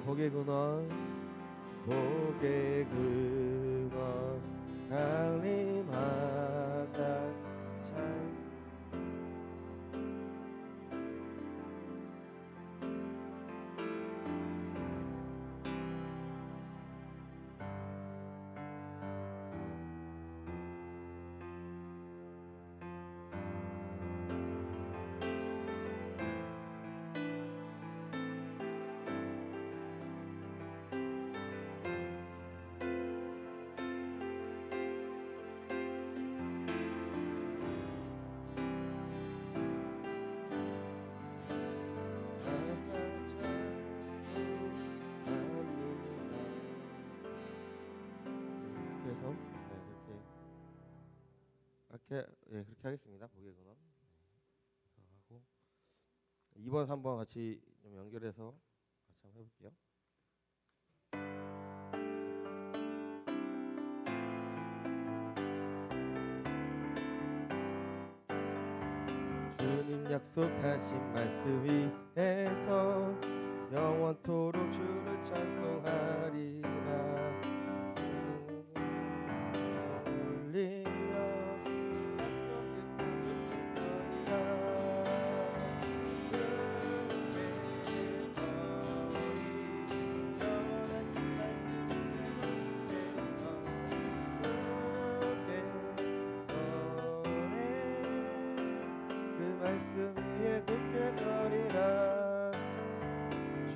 복의 근원 복의 근원 강림하사 참 그래서 그렇게 하겠습니다. 복의 근원 그래서 하고 2번 3번 같이 좀 연결해서 같이 한번 해볼게요. 주님 약속하신 말씀 위에서 영원토록 주를 찬송하리라.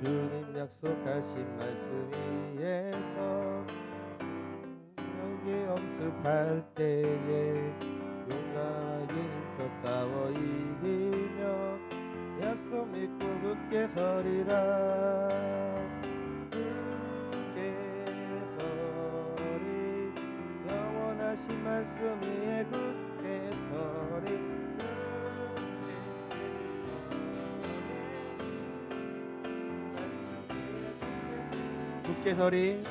주님 약속하신 말씀 위에서 여기 엄습할 때에 용감하게 힘써 싸워 이기며 약속 믿고 굳게 서리라. 굳게 서리 영원하신 말씀 위에 굳게 서리. 굳게 서리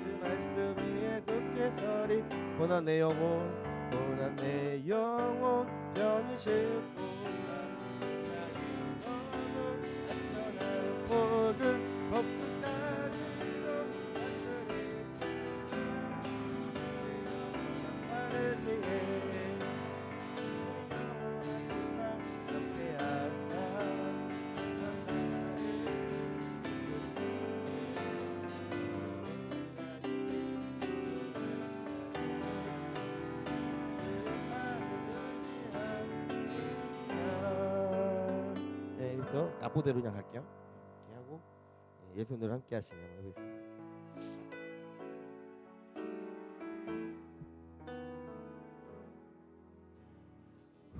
그 말씀 위에 굳게 서리. 고난 내 영혼 고난 내 영혼 편히 싣고 모든 법도 앞보대로 그냥 갈게요. 이렇게 하고 예수님들 함께 하시는 한번 해보겠습니다.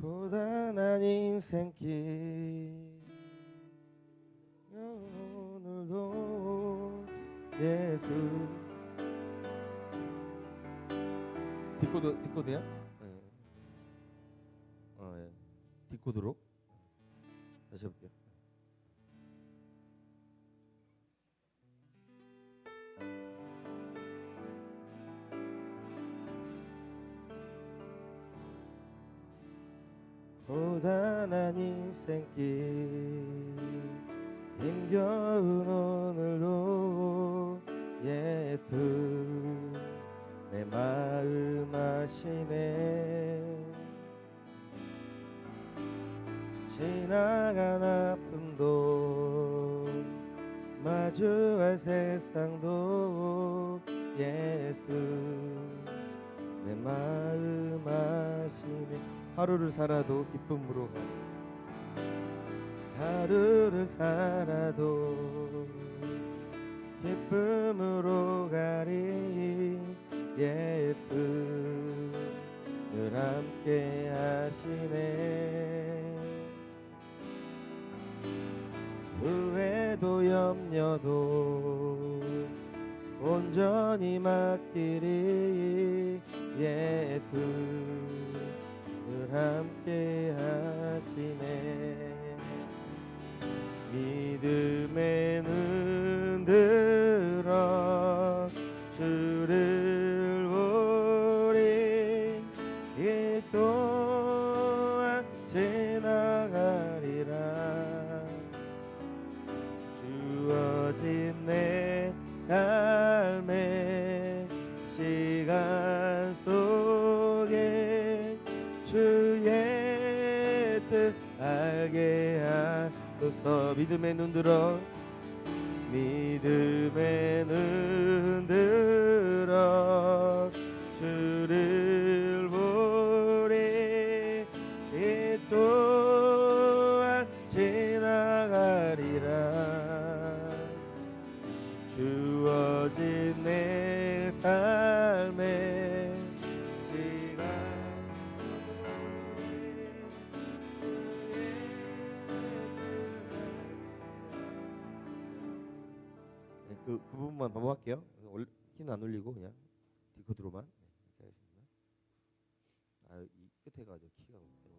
고단한 인생길 오늘도 예수 뒷코드야? 네. 예. 뒷코드로 다시 해볼게요. 고단한 인생길 힘겨운 오늘도 예수 내 마음 아시네. 지나간 아픔도 마주할 세상도 예수 내 마음 아시네. 하루를 살아도 기쁨으로 가리 하루를 살아도 기쁨으로 가리. 예수 늘 함께 하시네. 후회도 염려도 온전히 맡기리. 예수 늘 함께 하시네. 믿음의 눈 들어 또한 지나가리라. 주어진 내 삶의 시간 속에 주의 뜻 알게 하소서. 믿음의 눈 들어, 믿음의 눈 들어 주를 보리. 이 또한 지나가리라. 주어진 내 삶의 시간 그 부분만 반복할게요. 키는 안 올리고 그냥 디코드로만. 네, 하겠습니다. 이 끝에 가지고 키가 없구나.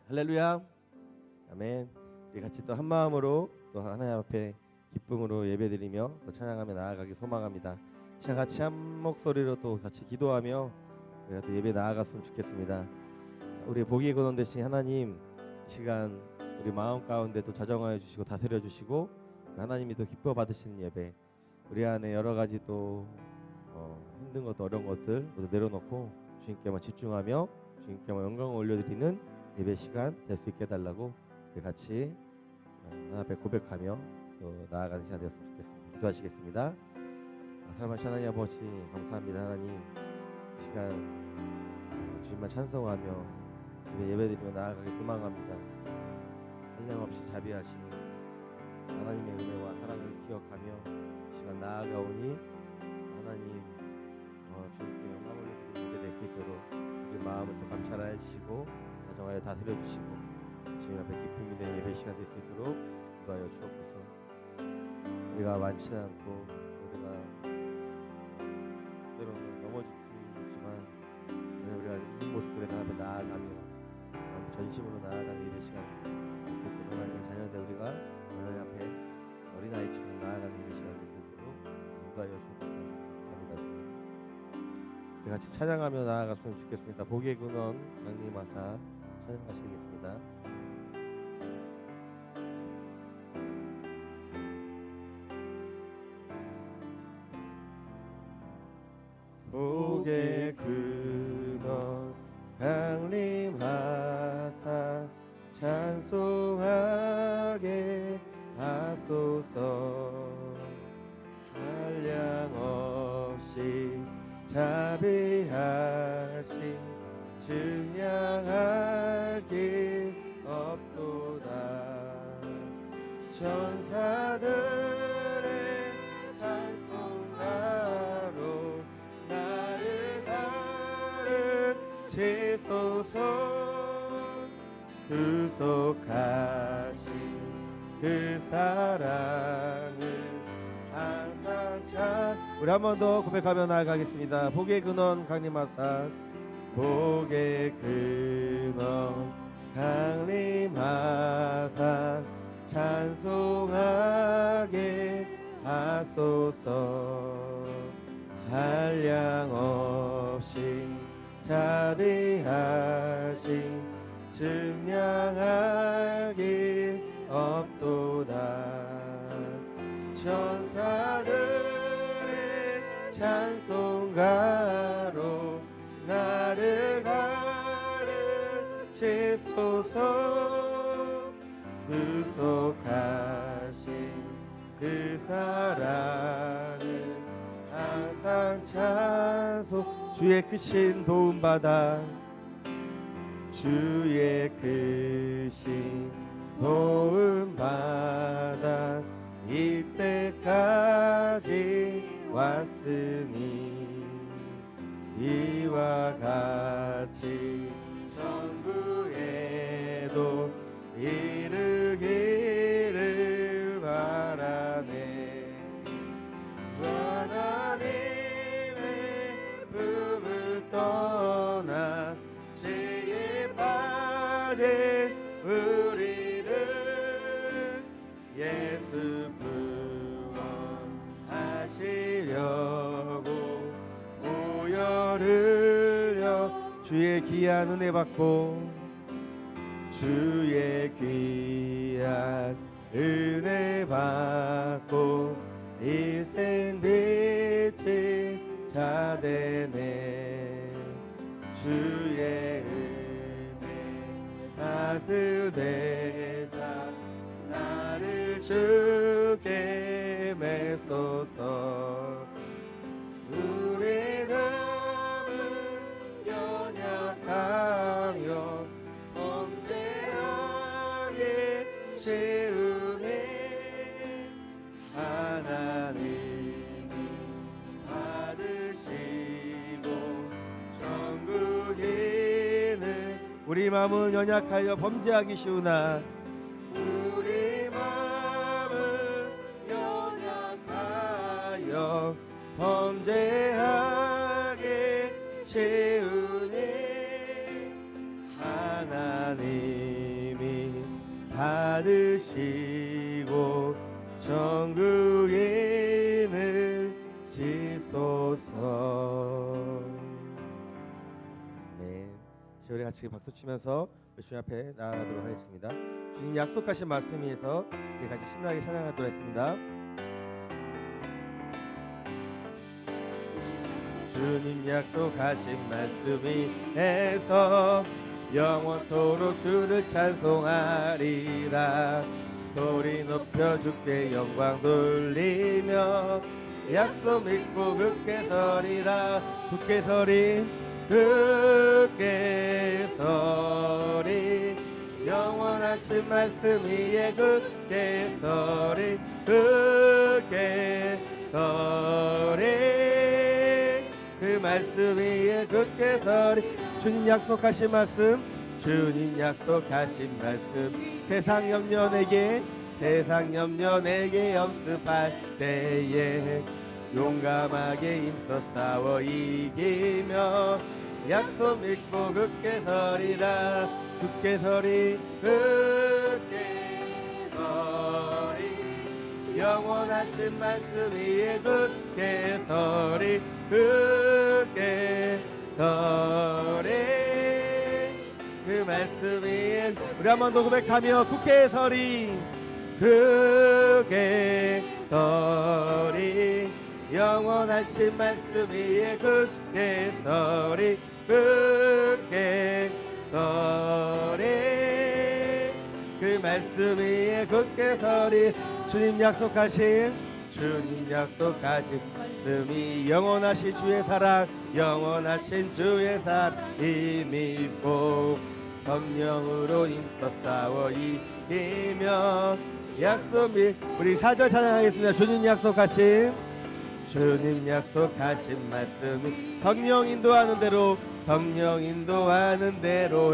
할렐루야, 아멘. 우리 같이 또 한 마음으로 또 하나님 앞에 기쁨으로 예배드리며 또 찬양하며 나아가기 소망합니다. 자, 같이 한 목소리로 또 같이 기도하며 우리가 또 예배 나아갔으면 좋겠습니다. 우리 보기의 근원 되신 하나님, 이 시간 우리 마음 가운데 또 자정하여 주시고 다스려 주시고 하나님이 또 기뻐 받으시는 예배, 우리 안에 여러 가지 또 힘든 것도 어려운 것들 모두 내려놓고 주님께만 집중하며 주님께만 영광을 올려드리는 예배 시간 될 수 있게 해달라고 우리 같이 하나님 앞에 고백하며 또 나아가는 시간 되었으면 좋겠습니다. 기도하시겠습니다. 사랑하신 하나님 아버지, 감사합니다. 하나님, 이 시간 주님만 찬송하며 주님 예배드리며 나아가기 소망합니다. 한량없이 자비하신 하나님의 은혜와 사랑을 기억하며 이 시간 나아가오니 하나님 주님께 영광을 올려드리는 예배 될 수 있도록 우리 마음을 또 감찰하여 주시고 자정하여 다스려 주시고 주님 앞에 기쁨이 되는 예배 시간 될 수 있도록 인도하여 주옵소서. 우리가 많지 않고 우리가 때로는 넘어지지만 우리가 있는 모습 그대로 앞에 나아가며 전심으로 나아가는 예배 시간 될 수 있도록 하나님의 자녀들 우리가 하나님 앞에 어린아이처럼 나아가는 예배 시간 될 수 있도록 인도하여 주옵소서. 감사합니다. 주님. 우리 같이 찬양하며 나아갔으면 좋겠습니다. 복의 근원 강림하사 찬양하시겠습니다. 복의 근원 강림하사 찬송하게 하소서. 한량없이 자비하신 증량할 길 없도다. 천사들의 찬송가로 나를 가르치소서. 구속하신 그 사랑을 항상 찬. 우리 한 번 더 고백하며 나아가겠습니다. 복의 근원 강림하사, 복의 근원 강림하사 찬송하게 하소서. 한량없이 자비하신 증량할 길 없도다. 천사들의 찬송가로 나를 가르치소서. 구속하신 그 사랑을 항상 찬송. 주의 크신 도움받아, 주의 크신 도움받아 이때까지 왔으니 이와 같이 천국에도 이르기를 바라네. 하나님의 품을 떠나 죄에 빠진 우리를 예수 주의 귀한 은혜 받고 주의 귀한 은혜 받고 일생 빛이 자 되네 주의 은혜 사슬대사 나를 주께 메소서 우리 남은 연약하며 범죄하게 쉬우네 하나님이 받으시고 천국에는 우리 마음은 연약하여 범죄하기 쉬우나 우리 마음은 연약하여 범죄하게 쉬우니 하나님이 받으시고 천국인을 지소서. 네, 우리 같이 박수 치면서 주님 앞에 나아가도록 하겠습니다. 주님 약속하신 말씀 위에서 우리 같이 신나게 찬양하도록 하겠습니다. 주님 약속하신 말씀 위에서 영원토록 주를 찬송하리라. 소리 높여 주께 영광 돌리며 약속 믿고 굳게 서리라. 굳게 서리 굳게 서리 영원하신 말씀 위에 굳게 서리 굳게 서리 그 말씀 위에 굳게 서리. 주님 약속하신 말씀 주님 약속하신 말씀 세상 염려 내게 염습할 때에 용감하게 힘써 싸워 이기며 약속 믿고 굳게 서리라. 굳게 서리 굳게 서리 영원하신 말씀 위에 굳게 서리 굳게 서리 그 말씀 위에 우리 한 번 더 고백하며 굳게 서리 굳게 서리 영원하신 말씀 위에 굳게 서리 굳게 서리 그 말씀 위에 굳게 서리. 주님 약속하신 말씀이 영원하신 주의 사랑 영원하신 주의 사랑 이 믿고 성령으로 힘써 싸워 이기며 약속 믿 우리 4절 찬양하겠습니다. 주님 약속하신 말씀이 성령 인도하는 대로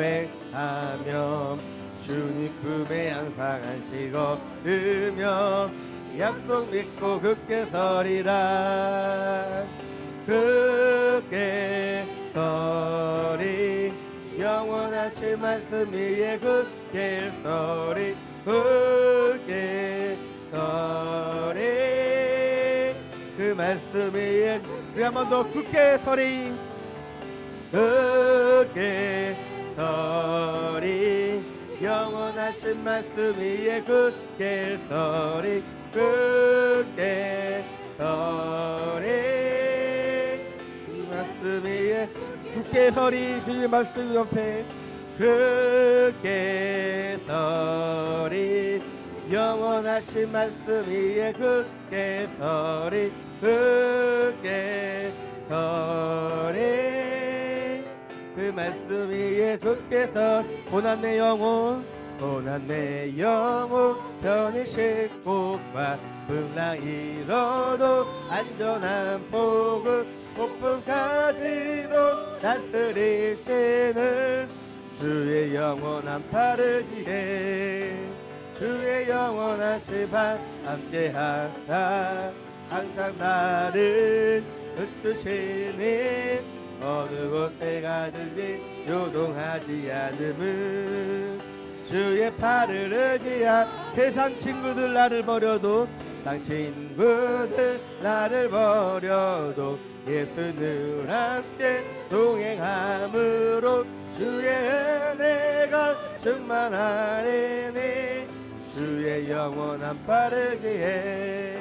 행하며 주님 품에 항상 안식 얻으며 약속 믿고 굳게 서리라. 굳게 서리 영원하신 말씀 위에 굳게 서리 굳게 서리 그 말씀 위에 우리 한 번 더 굳게 서리 굳게 서리 영원하신 말씀 위에 굳게 서리 굳게 서리 그 말씀 위에 굳게 서리. 주님 말씀 옆에 굳게 서리 영원하신 말씀 위에 굳게 서리 굳게 서리 그 말씀 위에 굳게 서리. 고난 내 영혼 편히 싣고 풍랑 일어도 안전한 복음 폭풍까지도 다스리시는 주의 영원한 파르지에 주의 영원하신 반 함께 항상 나를 붙드시니 어느 곳에 가든지 요동하지 않음은 주의 팔을 의지한 세상 친구들 나를 버려도 세상 친구들 나를 버려도 예수 늘 함께 동행함으로 주의 은혜가 충만하리니 주의 영원한 빠르기에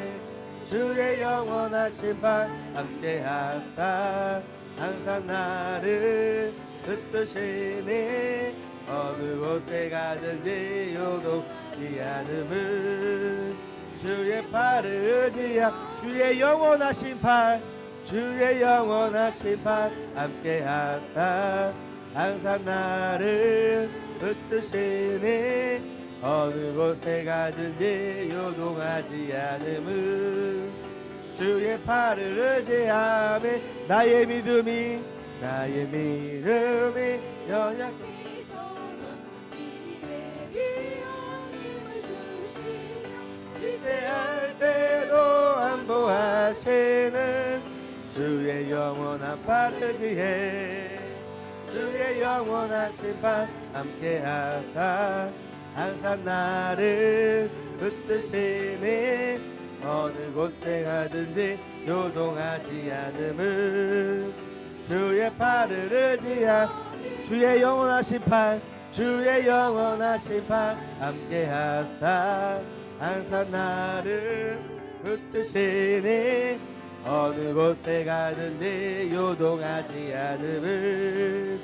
주의 영원한 심판 함께하사 항상 나를 붙드시니 어느 곳에 가든지 요동치 않음은 주의 팔을 의지하 주의 영원한 심판 주의 영원한 심판 함께하사 항상 나를 붙드시니 어느 곳에 가든지 요동하지 않음은 주의 팔을 의지하며 나의 믿음이 연약해 위대할 때도 안보하시는 주의 영원한 빠르기에 주의 영원한 심판 함께하사 항상 나를 붙드시니 어느 곳에 가든지 요동하지 않음은 주의 팔을 의지하 주의 영원한 심판 주의 영원한 심판 함께하사 항상 나를 붙드시니 어느 곳에 가든지 요동하지 않음은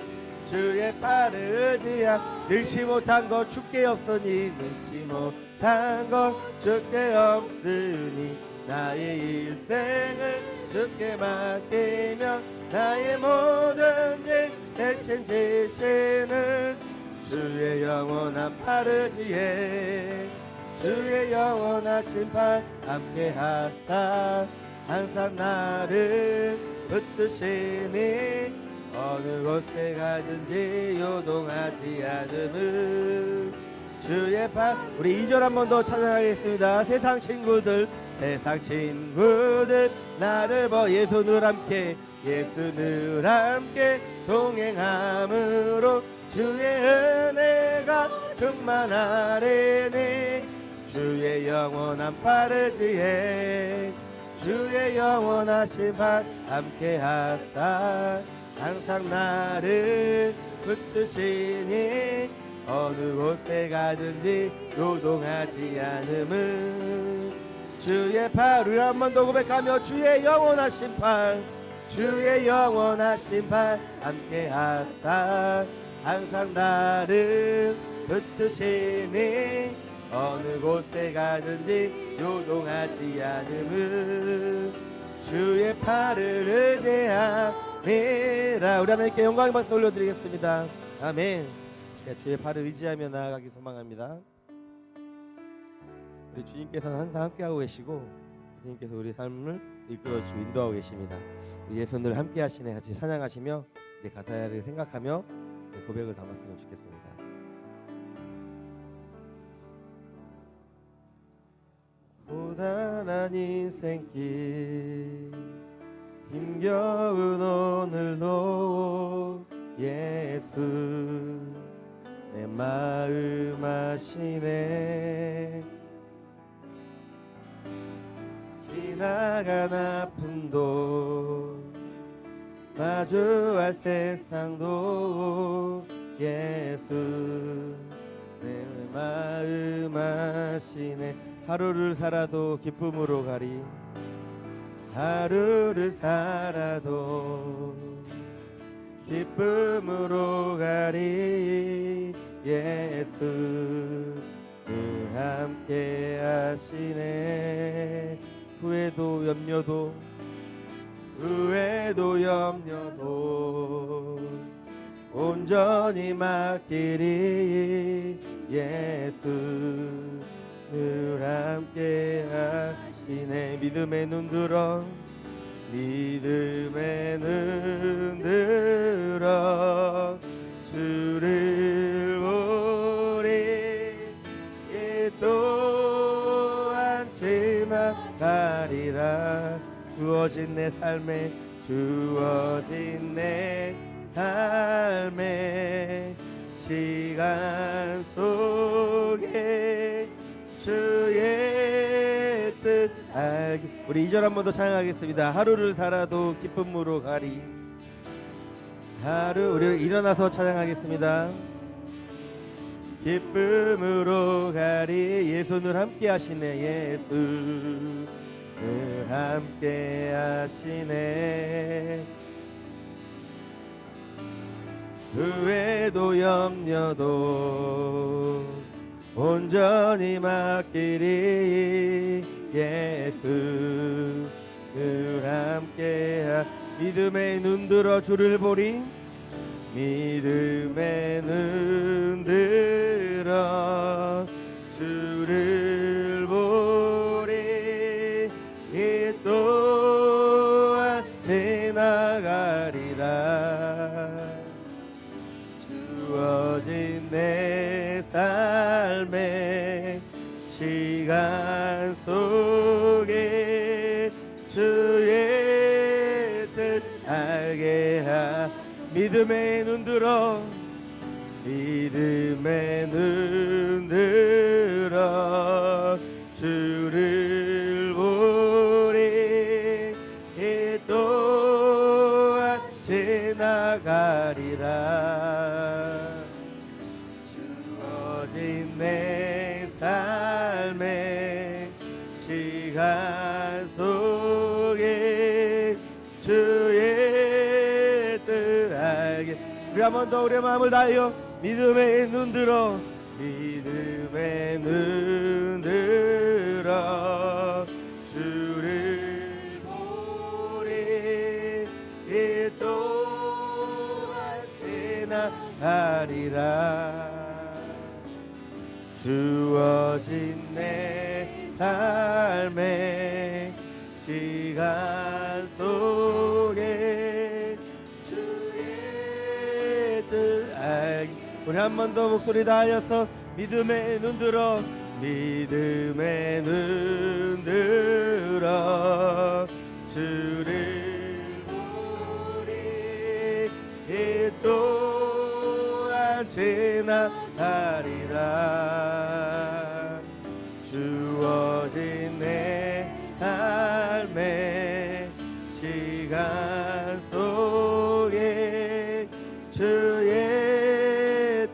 주의 팔을 의지하 능치 못한 것 주께 없으니 능치 못한 것 주께 없으니 나의 일생을 주께 맡기며 나의 모든 죄 대신 지시는 주의 영원한 팔을 지혜 주의 영원한 심판 함께하사 항상 나를 붙드시니 어느 곳에 가든지 요동하지 않음은 주의 팔 우리 2절 한 번 더 찬양하겠습니다. 세상 친구들 나를 예수 늘 함께 동행함으로 주의 은혜가 충만하리니 주의 영원한 빠르지에 주의 영원한 심판 함께하사 항상 나를 붙드시니 어느 곳에 가든지 요동하지 않음은 주의 팔을 한 번 더 고백하며 주의 영원한 심판 함께하사 항상 나를 붙드시니 어느 곳에 가든지 요동하지 않음은 주의 팔을 의지함이라 우리 하나님께 영광의 박수 올려드리겠습니다. 아멘. 주의 팔을 의지하며 나아가기 소망합니다. 우리 주님께서는 항상 함께하고 계시고 주님께서 우리 삶을 이끌어주고 인도하고 계십니다. 예수 늘 함께하시네 같이 찬양하시며 우리 가사를 생각하며 고백을 담았으면 좋겠습니다. 고단한 인생길 힘겨운 오늘도 예수 내 마음 아시네 지나간 아픔도 마주할 세상도 예수 내 마음 아시네 하루를 살아도 기쁨으로 가리 하루를 살아도 기쁨으로 가리 예수 늘 함께 하시네 후회도 염려도 온전히 맡기리 예수 늘 함께 하시네 믿음의 눈 들어 주를 보리 이 또한 지나가리라 주어진 내 삶의 시간 속에 주의 뜻 뜻 알게. 우리 2절 한 번 더 찬양하겠습니다. 하루를 살아도 기쁨으로 가리. 하루 우리 일어나서 찬양하겠습니다. 기쁨으로 가리. 예수 늘 함께 하시네. 예수 늘 함께 하시네. 후회도 염려도 온전히 맡기리. 예수 늘 함께 믿음의 눈 들어 주를 보리. 믿음의 눈 들어 주를 보리. 이 또한 지나가리라. 주어진 내 삶의 시간 속에 주의 뜻 알게 하. 믿음의 눈 들어 믿음의 눈 들어 주를 보리. 이 또한 지나가리라. 주어진 내 삶의 시간 속에 주의 뜻 알게. 우리 한 번 더 우리의 마음을 다하여 믿음의 눈 들어 믿음의 눈 들어 주를 보리. 이 또한 지나가리라. 주어진 내 삶의 시간 속에 주의 뜻 알게. 우리 한 번 더 목소리 다하여서 믿음의 눈 들어 믿음의 눈 들어 주를 보리. 이 또한 지나가리라. 주어진 내 삶의 시간 속에 주의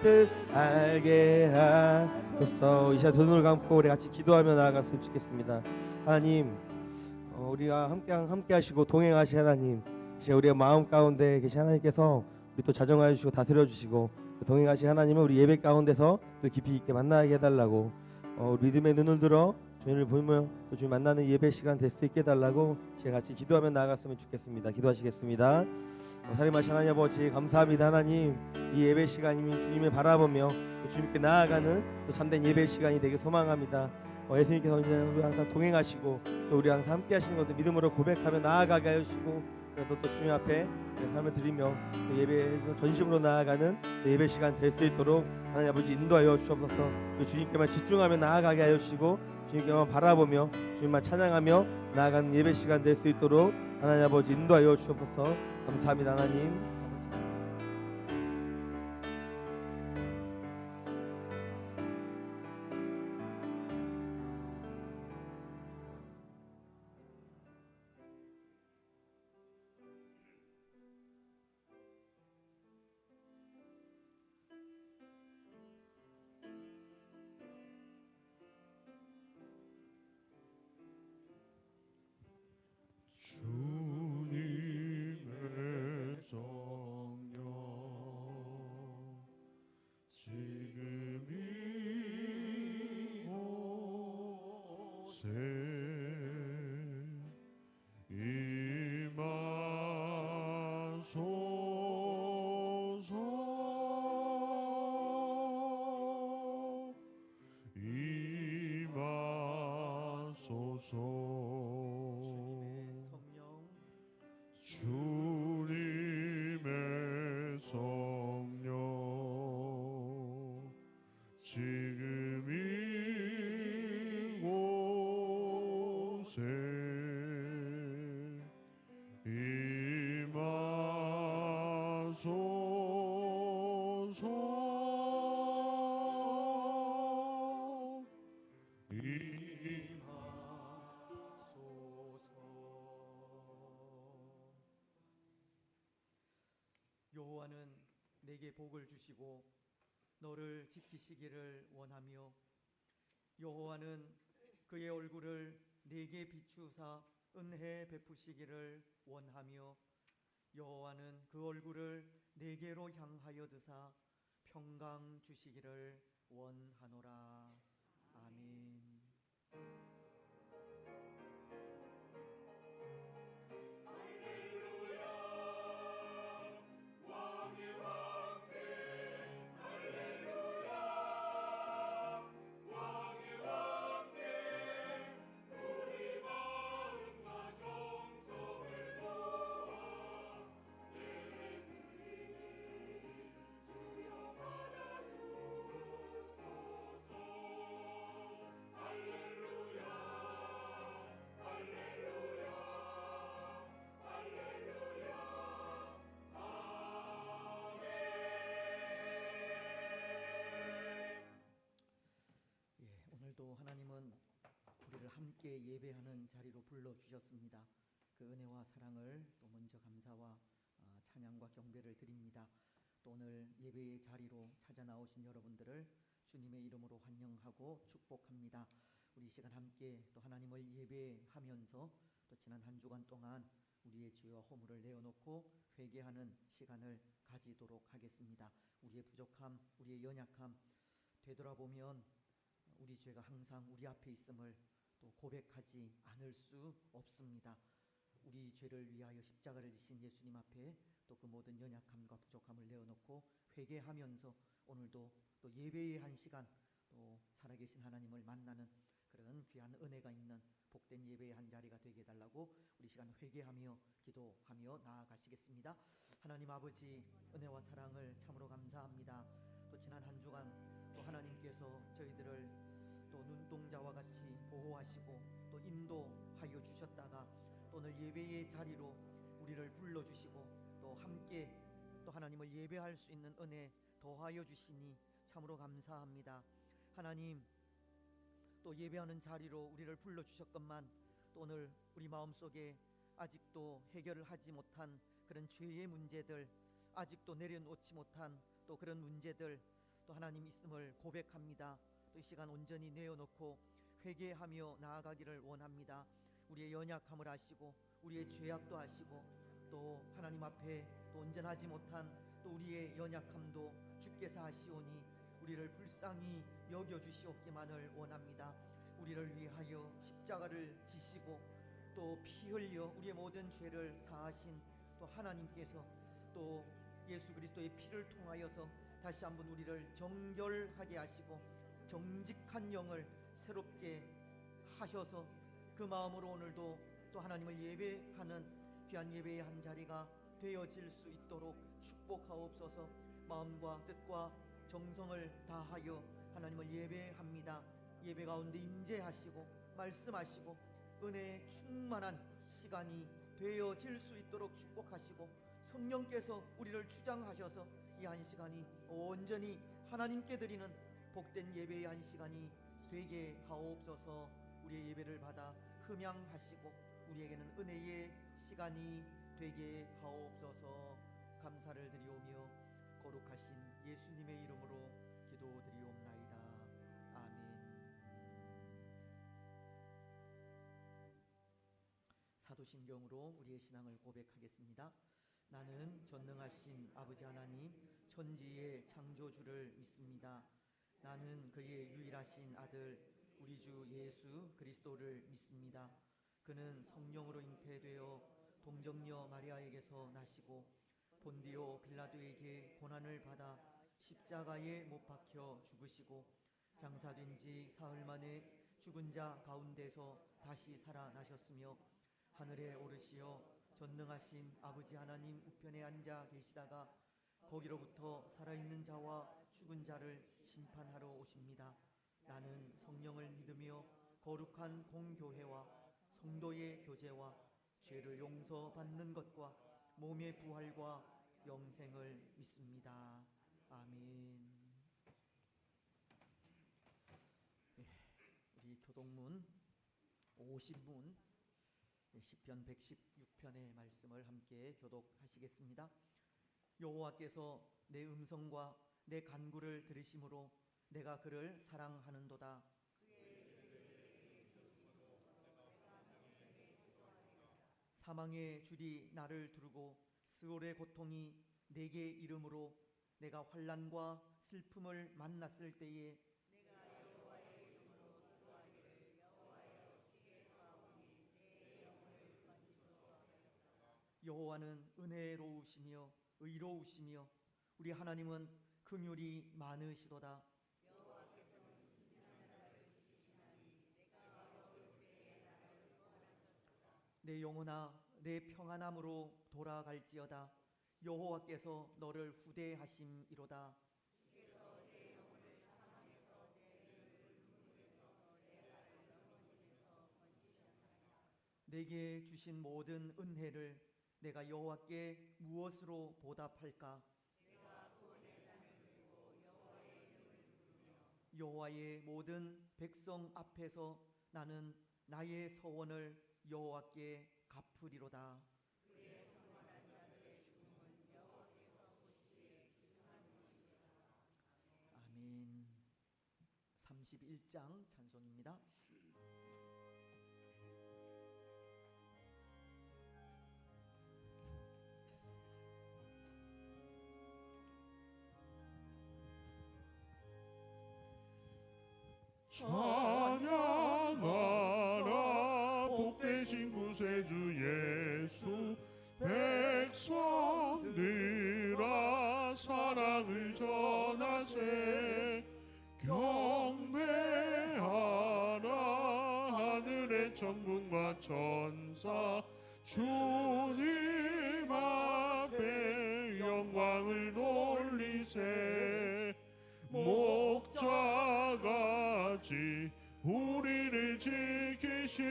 뜻 알게 하소서. 이 시간 두 눈을 감고 우리 같이 기도하며 나아갔으면 좋겠습니다. 하나님, 우리가 함께 하시고 동행하신 하나님, 이제 우리의 마음 가운데 계신 하나님께서 우리 또 자정하여 주시고 다스려 주시고 동행하신 하나님은 우리 예배 가운데서 또 깊이 있게 만나게 해달라고, 믿음의 눈을 들어 주님을 보며 또 주님 만나는 예배 시간 될 수 있게 해달라고 제가 같이 기도하며 나아갔으면 좋겠습니다. 기도하시겠습니다. 살인마신 하나님 아버지 감사합니다. 하나님, 이 예배 시간이면 주님을 바라보며 또 주님께 나아가는 또 참된 예배 시간이 되길 소망합니다. 예수님께서 이제 우리 항상 동행하시고 또 우리 항상 함께 하시는 것을 믿음으로 고백하며 나아가게 하시고, 그래도 또 주님 앞에 삶을 드리며 또 예배 전심으로 나아가는 예배 시간 될 수 있도록 하나님 아버지 인도하여 주옵소서. 주님께만 집중하며 나아가게 하여 주시고 주님께만 바라보며 주님만 찬양하며 나아가는 예배 시간 될 수 있도록 하나님 아버지 인도하여 주옵소서. 감사합니다. 하나님. 주님의 성령 지금 이곳에 임하소서. 여호와는 내게 복을 주시고 너를 지키시기를 원하며 여호와는 그의 얼굴을 내게 비추사 은혜 베푸시기를 원하며 여호와는 그 얼굴을 내게로 향하여 드사 평강 주시기를 원하노라. 아멘. 오늘도 하나님은 우리를 함께 예배하는 자리로 불러주셨습니다. 그 은혜와 사랑을 또 먼저 감사와 찬양과 경배를 드립니다. 또 오늘 예배의 자리로 찾아 나오신 여러분들을 주님의 이름으로 환영하고 축복합니다. 우리 이 시간 함께 또 하나님을 예배하면서 또 지난 한 주간 동안 우리의 죄와 허물을 내어놓고 회개하는 시간을 가지도록 하겠습니다. 우리의 부족함, 우리의 연약함 되돌아보면 우리 죄가 항상 우리 앞에 있음을 또 고백하지 않을 수 없습니다. 우리 죄를 위하여 십자가를 지신 예수님 앞에 또 그 모든 연약함과 부족함을 내어놓고 회개하면서 오늘도 또 예배의 한 시간 또 살아계신 하나님을 만나는 그런 귀한 은혜가 있는 복된 예배의 한 자리가 되게 해달라고 우리 시간 회개하며 기도하며 나아가시겠습니다. 하나님 아버지 은혜와 사랑을 참으로 감사합니다. 또 지난 한 주간 또 하나님께서 저희들을 또 눈동자와 같이 보호하시고 또 인도하여 주셨다가 또 오늘 예배의 자리로 우리를 불러주시고 또 함께 또 하나님을 예배할 수 있는 은혜 더하여 주시니 참으로 감사합니다. 하나님 또 예배하는 자리로 우리를 불러주셨건만 또 오늘 우리 마음속에 아직도 해결을 하지 못한 그런 죄의 문제들, 아직도 내려놓지 못한 또 그런 문제들 또 하나님 있음을 고백합니다. 또 이 시간 온전히 내어놓고 회개하며 나아가기를 원합니다. 우리의 연약함을 아시고 우리의 죄악도 아시고 또 하나님 앞에 또 온전하지 못한 또 우리의 연약함도 주께서 아시오니 우리를 불쌍히 여겨주시옵기만을 원합니다. 우리를 위하여 십자가를 지시고 또 피 흘려 우리의 모든 죄를 사하신 또 하나님께서 또 예수 그리스도의 피를 통하여서 다시 한번 우리를 정결하게 하시고 정직한 영을 새롭게 하셔서 그 마음으로 오늘도 또 하나님을 예배하는 귀한 예배의 한 자리가 되어질 수 있도록 축복하옵소서. 마음과 뜻과 정성을 다하여 하나님을 예배합니다. 예배 가운데 임재하시고 말씀하시고 은혜에 충만한 시간이 되어질 수 있도록 축복하시고 성령께서 우리를 주장하셔서 이 한 시간이 온전히 하나님께 드리는 복된 예배의 한 시간이 되게 하옵소서. 우리의 예배를 받아 흠양하시고 우리에게는 은혜의 시간이 되게 하옵소서. 감사를 드리오며 거룩하신 예수님의 이름으로 기도드리옵나이다. 아멘. 사도신경으로 우리의 신앙을 고백하겠습니다. 나는 전능하신 아버지 하나님 천지의 창조주를 믿습니다. 나는 그의 유일하신 아들 우리 주 예수 그리스도를 믿습니다. 그는 성령으로 잉태되어 동정녀 마리아에게서 나시고 본디오 빌라도에게 고난을 받아 십자가에 못 박혀 죽으시고 장사된 지 사흘 만에 죽은 자 가운데서 다시 살아나셨으며 하늘에 오르시어 전능하신 아버지 하나님 우편에 앉아 계시다가 거기로부터 살아있는 자와 죽은 자를 심판하러 오십니다. 나는 성령을 믿으며 거룩한 공교회와 성도의 교제와 죄를 용서받는 것과 몸의 부활과 영생을 믿습니다. 아멘. 우리 교동문 50문 시편 116편의 말씀을 함께 교독하시겠습니다. 여호와께서 내 음성과 내 간구를 들으심으로 내가 그를 사랑하는도다. 사망의 줄이 나를 두르고 스올의 고통이 내게 이름으로 내가 환난과 슬픔을 만났을 때에 여호와는 은혜로우시며 의로우시며 우리 하나님은 긍휼이 많으시도다. 내 영혼아 내 평안함으로 돌아갈지어다. 여호와께서 너를 후대하심이로다. 내게 주신 모든 은혜를 내가 여호와께 무엇으로 보답할까? 여호와의 모든 백성 앞에서 나는 나의 서원을 여호와께 갚으리로다. 아멘. 31장 찬송입니다. 찬양하라 복되신 구세주 예수 백성들아 사랑을 전하세 경배하라 하늘의 천군과 천사 주님 앞에 영광을 돌리세 목자같이 우리를 지키시고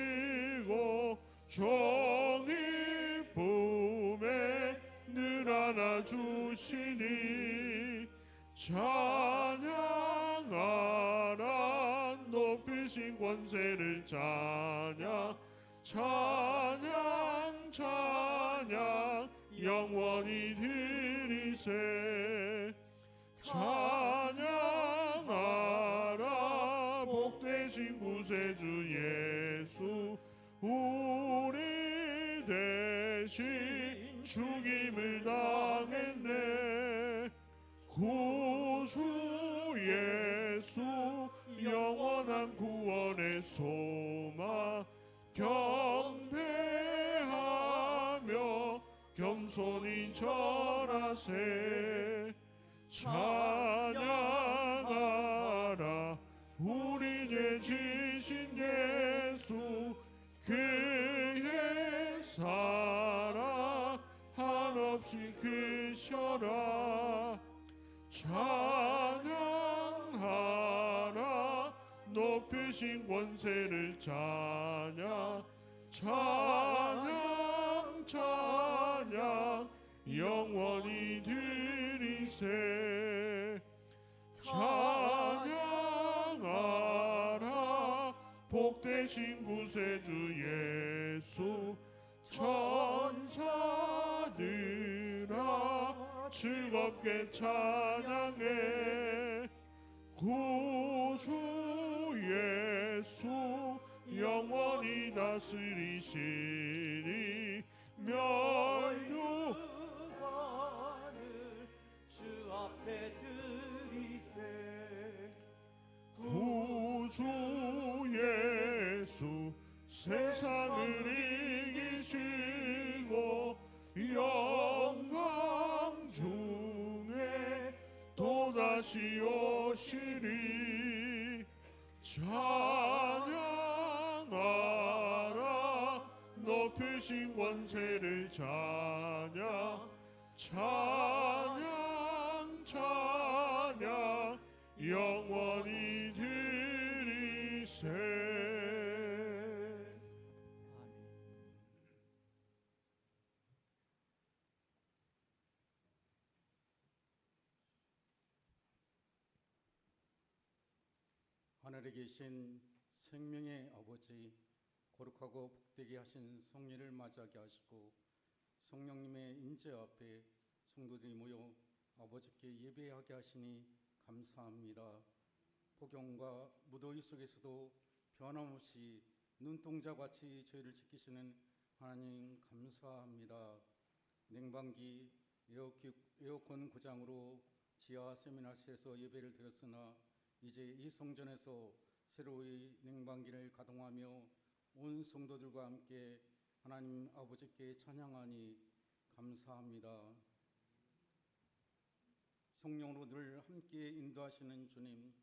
정의 품에 늘 안아주시니 찬양하라 높으신 권세를 찬양 찬양 찬양 영원히 드리세 찬양하라 복되신 구세주 예수 우리 대신 죽임을 당했네 구주 예수 영원한 구원의 소망 경배하며 겸손히 절하세 찬양하라 우리 죄 지신 예수 그의 사랑 한없이 크셔라 찬양하라 높으신 권세를 찬양 찬양 찬양 영원히 드리세 찬양하라 복되신 구세주 예수 천사들아 즐겁게 찬양해 구주 예수 영원히 다스리시니 멸류 주 앞에 드리세 구주 예수 세상을 이기시고 영광 중에 또다시 오시리 찬양하라 높으신 권세를 찬양 찬양 찬양 영원히 드리세 아멘. 하늘에 계신 생명의 아버지 거룩하고 복되게 하신 성례를 맞이하게 하시고 성령님의 임재 앞에 성도들이 모여 아버지께 예배하게 하시니 감사합니다. 폭염과 무더위 속에서도 변함없이 눈동자같이 저희를 지키시는 하나님 감사합니다. 냉방기, 에어컨 고장으로 지하 세미나실에서 예배를 드렸으나 이제 이 성전에서 새로이 냉방기를 가동하며 온 성도들과 함께 하나님 아버지께 찬양하니 감사합니다. 성령으로 늘 함께 인도하시는 주님,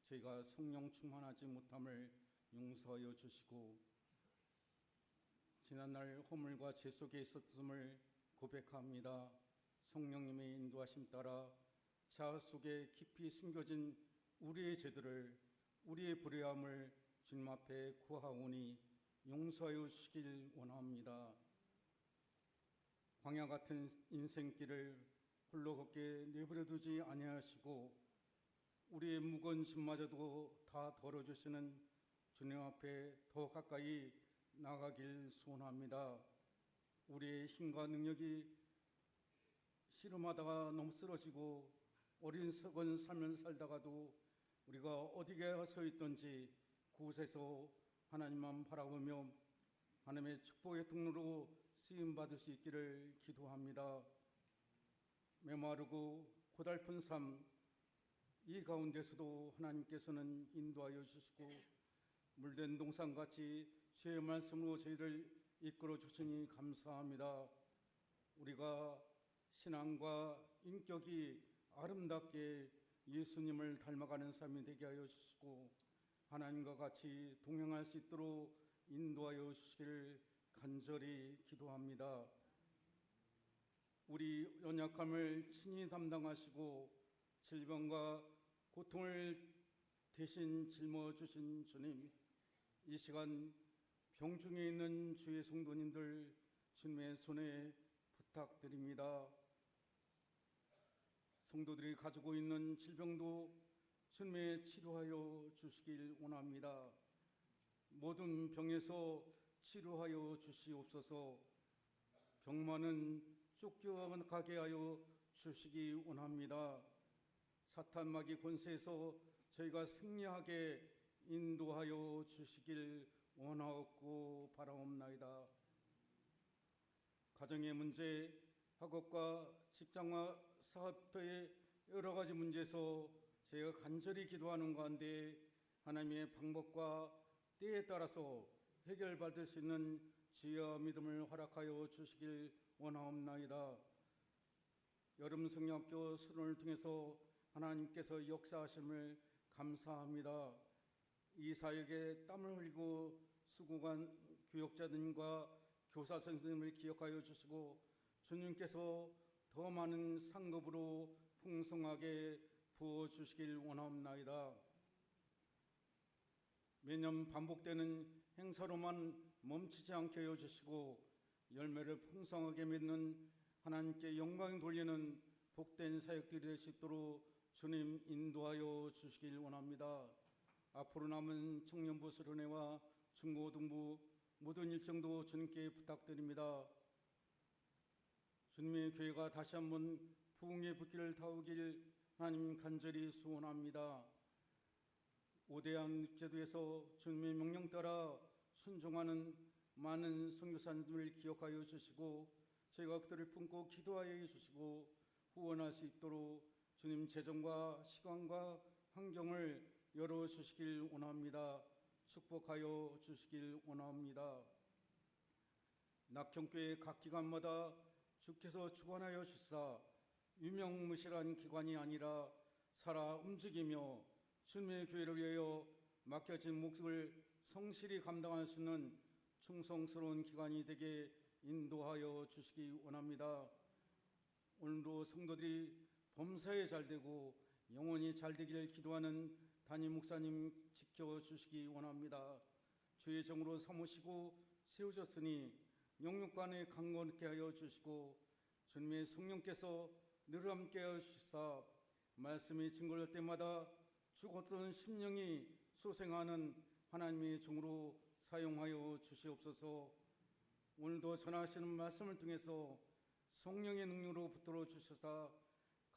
저희가 성령 충만하지 못함을 용서하여 주시고 지난날 허물과 죄 속에 있었음을 고백합니다. 성령님의 인도하심 따라 자아 속에 깊이 숨겨진 우리의 죄들을, 우리의 불의함을 주님 앞에 구하오니 용서하여 주시길 원합니다. 광야 같은 인생길을 홀로 걷게 내버려 두지 아니하시고 우리의 무거운 짐마저도 다 덜어주시는 주님 앞에 더 가까이 나가길 소원합니다. 우리의 힘과 능력이 씨름하다가 너무 쓰러지고 어리석은 삶을 살다가도 우리가 어디에 서 있든지 그곳에서 하나님만 바라보며 하나님의 축복의 통로로 쓰임받을 수 있기를 기도합니다. 메마르고 고달픈 삶, 이 가운데서도 하나님께서는 인도하여 주시고 물된 동산같이 주의 말씀으로 저희를 이끌어 주시니 감사합니다. 우리가 신앙과 인격이 아름답게 예수님을 닮아가는 삶이 되게 하여 주시고 하나님과 같이 동행할 수 있도록 인도하여 주시기를 간절히 기도합니다. 우리 연약함을 친히 담당하시고 질병과 고통을 대신 짊어주신 주님, 이 시간 병중에 있는 주의 성도님들 주님의 손에 부탁드립니다. 성도들이 가지고 있는 질병도 주님의 치료하여 주시길 원합니다. 모든 병에서 치료하여 주시옵소서. 병만은 쫓겨가게 하여 주시기 원합니다. 사탄마귀 권세에서 저희가 승리하게 인도하여 주시길 원하옵고 바라옵나이다. 가정의 문제, 학업과 직장과 사업터의 여러 가지 문제에서 저희가 간절히 기도하는 가운데 하나님의 방법과 때에 따라서 해결받을 수 있는 지혜와 믿음을 허락하여 주시길 원하옵나이다. 여름 성령학교 수련을 통해서 하나님께서 역사하심을 감사합니다. 이 사역에 땀을 흘리고 수고한 교역자들과 교사 선생님을 기억하여 주시고 주님께서 더 많은 상급으로 풍성하게 부어주시길 원하옵나이다. 매년 반복되는 행사로만 멈추지 않게 하여 주시고 열매를 풍성하게 맺는 하나님께 영광 돌리는 복된 사역들이 될 수 있도록 주님 인도하여 주시길 원합니다. 앞으로 남은 청년부 수련회와 중고등부 모든 일정도 주님께 부탁드립니다. 주님의 교회가 다시 한번 부흥의 불길을 타오길 하나님 간절히 소원합니다. 오대양 제도에서 주님의 명령 따라 순종하는 많은 선교사님을 기억하여 주시고 저희가 그들을 품고 기도하여 주시고 후원할 수 있도록 주님 재정과 시간과 환경을 열어주시길 원합니다. 축복하여 주시길 원합니다. 낙형교회 각 기관마다 주께서 주관하여 주사 유명무실한 기관이 아니라 살아 움직이며 주님의 교회를 위하여 맡겨진 몫을 성실히 감당할 수 있는 충성스러운 기관이 되게 인도하여 주시기 원합니다. 오늘도 성도들이 범사에 잘되고 영원히 잘되기를 기도하는 담임 목사님 지켜주시기 원합니다. 주의 종으로 삼으시고 세우셨으니 영육간에 강건케 하여 주시고 주님의 성령께서 늘 함께 하시사 말씀이 증거할 때마다 죽었던 심령이 소생하는 하나님의 종으로 사용하여 주시옵소서. 오늘도 전하시는 말씀을 통해서 성령의 능력으로 붙들어 주셔서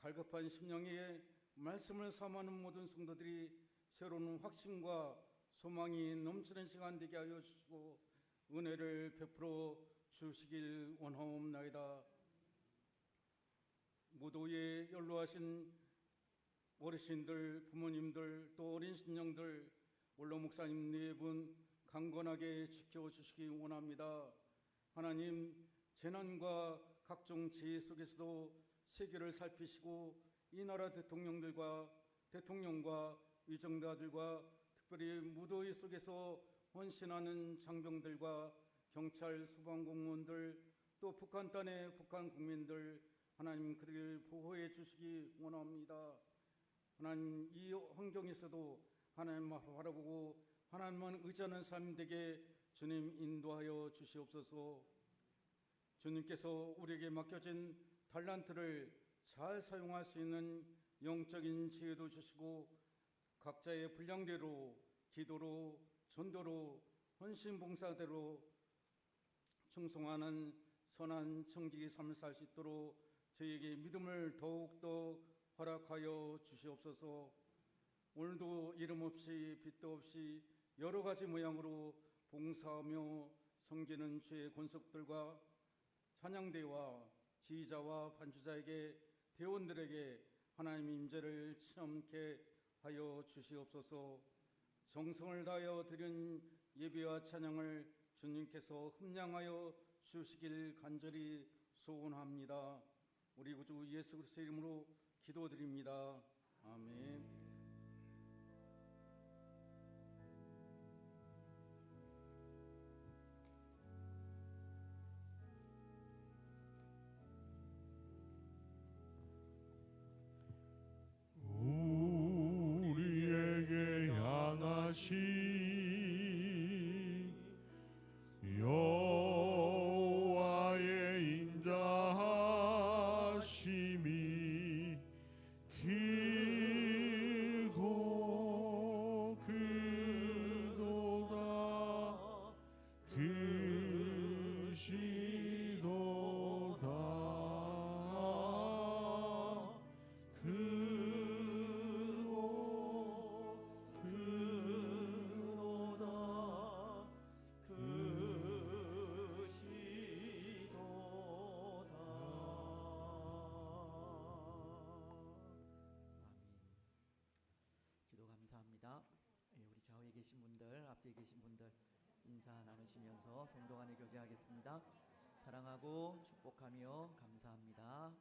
갈급한 심령에 말씀을 사모하는 모든 성도들이 새로운 확신과 소망이 넘치는 시간 되게 하여 주시고 은혜를 베풀어 주시길 원하옵나이다. 무도에 연로하신 어르신들, 부모님들, 또 어린 신령들, 원로 목사님 네 분 강건하게 지켜주시기 원합니다. 하나님, 재난과 각종 지혜 속에서도 세계를 살피시고 이 나라 대통령과 위정자들과 특별히 무더위 속에서 헌신하는 장병들과 경찰, 소방공무원들, 또 북한 땅의 북한 국민들, 하나님 그들을 보호해 주시기 원합니다. 하나님, 이 환경에서도 하나님만 바라보고 하나님만 의지하는 삶 되게 주님 인도하여 주시옵소서. 주님께서 우리에게 맡겨진 달란트를 잘 사용할 수 있는 영적인 지혜도 주시고 각자의 분량대로 기도로, 전도로, 헌신 봉사대로 충성하는 선한 청지기 삶을 살 수 있도록 저희에게 믿음을 더욱더 허락하여 주시옵소서. 오늘도 이름 없이 빛도 없이 여러 가지 모양으로 봉사하며 섬기는 주의 권속들과 찬양대와 지휘자와 반주자에게 대원들에게 하나님의 임재를 체험케 하여 주시옵소서. 정성을 다하여 드린 예배와 찬양을 주님께서 흠량하여 주시길 간절히 소원합니다. 우리 구주 예수 그리스도의 이름으로 기도드립니다. 아멘. 우리에게 향하신 여호와의 인자하심이 크고 크도다 크시도다 기도 감사합니다. 우리 좌우에 계신 분들, 앞뒤에 계신 분들 인사 나누시면서 성도 간에 교제하겠습니다. 사랑하고 축복하며 감사합니다.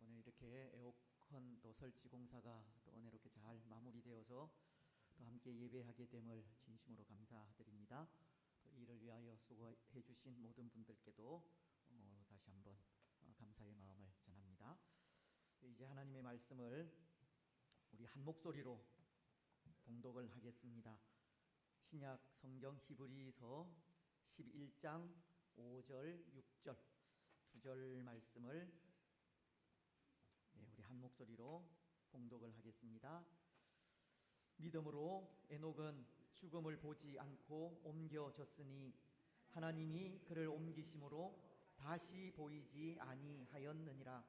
오늘 이렇게 에어컨 또 설치 공사가 또 은혜롭게 잘 마무리되어서 또 함께 예배하게 됨을 진심으로 감사드립니다. 또 이를 위하여 수고해 주신 모든 분들께도 다시 한번 감사의 마음을 전합니다. 이제 하나님의 말씀을 우리 한 목소리로 봉독을 하겠습니다. 신약 성경 히브리서 11장 5절 6절 두 절 말씀을 우리 한 목소리로 봉독을 하겠습니다. 믿음으로 에녹은 죽음을 보지 않고 옮겨졌으니 하나님이 그를 옮기심으로 다시 보이지 아니하였느니라.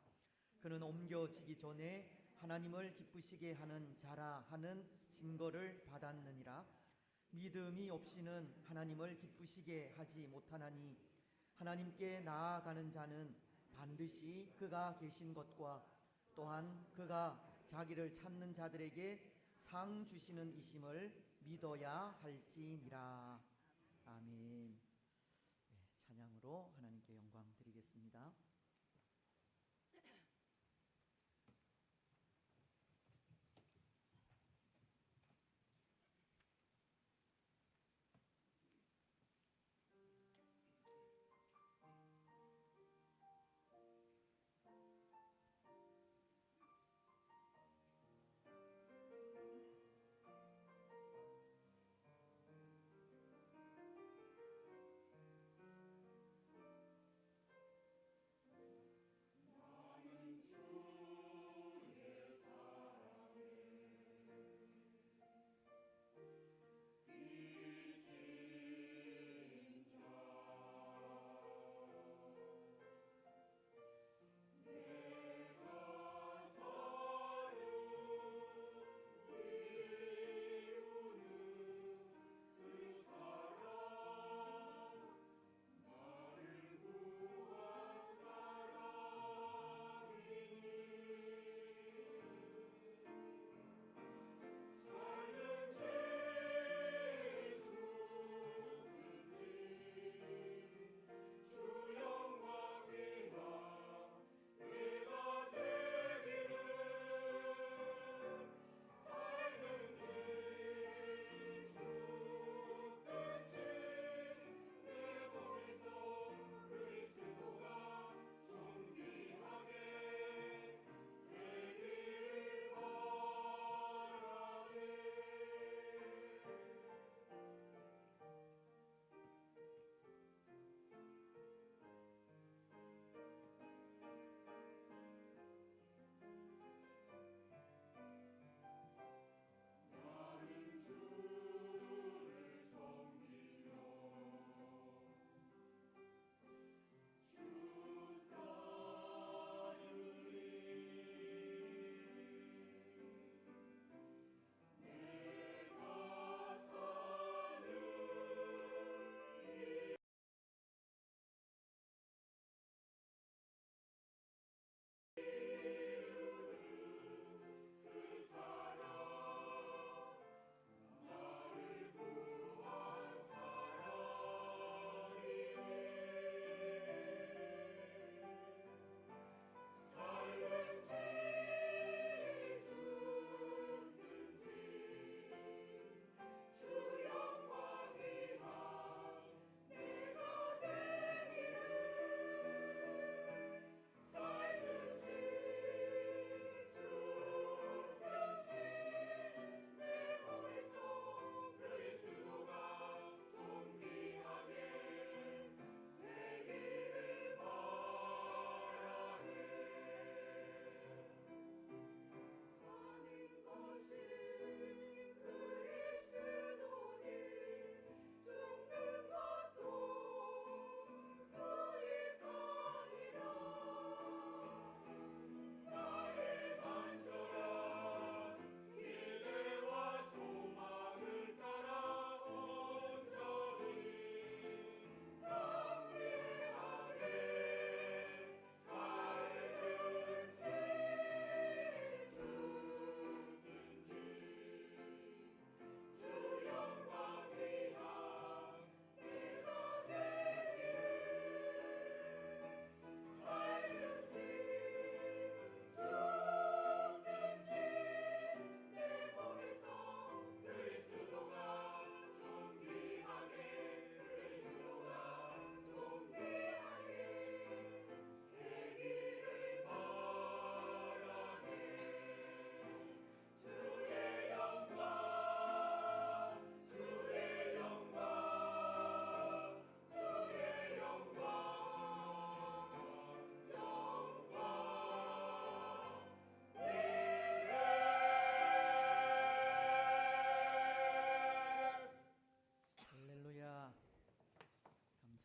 그는 옮겨지기 전에 하나님을 기쁘시게 하는 자라 하는 증거를 받았느니라. 믿음이 없이는 하나님을 기쁘시게 하지 못하나니 하나님께 나아가는 자는 반드시 그가 계신 것과 또한 그가 자기를 찾는 자들에게 상 주시는 이심을 믿어야 할지니라. 아멘. 찬양으로 하나님께 영광 드리겠습니다.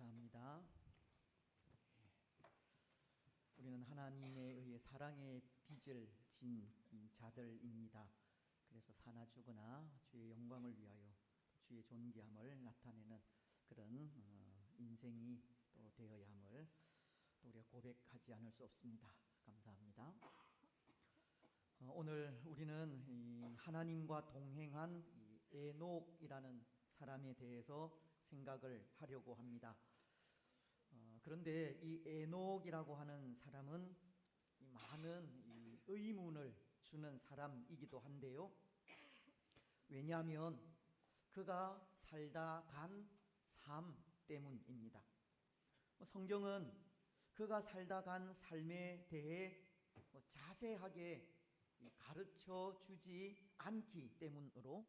감사합니다. 우리는 하나님에 의해 사랑의 빚을 진 자들입니다. 그래서 사나 죽으나 주의 영광을 위하여 주의 존귀함을 나타내는 그런 인생이 또 되어야 함을 또 우리가 고백하지 않을 수 없습니다. 감사합니다. 오늘 우리는 이 하나님과 동행한 이 에녹이라는 사람에 대해서 생각을 하려고 합니다. 그런데 이 에녹이라고 하는 사람은 많은 이 의문을 주는 사람이기도 한데요. 왜냐하면 그가 살다 간 삶 때문입니다. 성경은 그가 살다 간 삶에 대해 자세하게 가르쳐 주지 않기 때문으로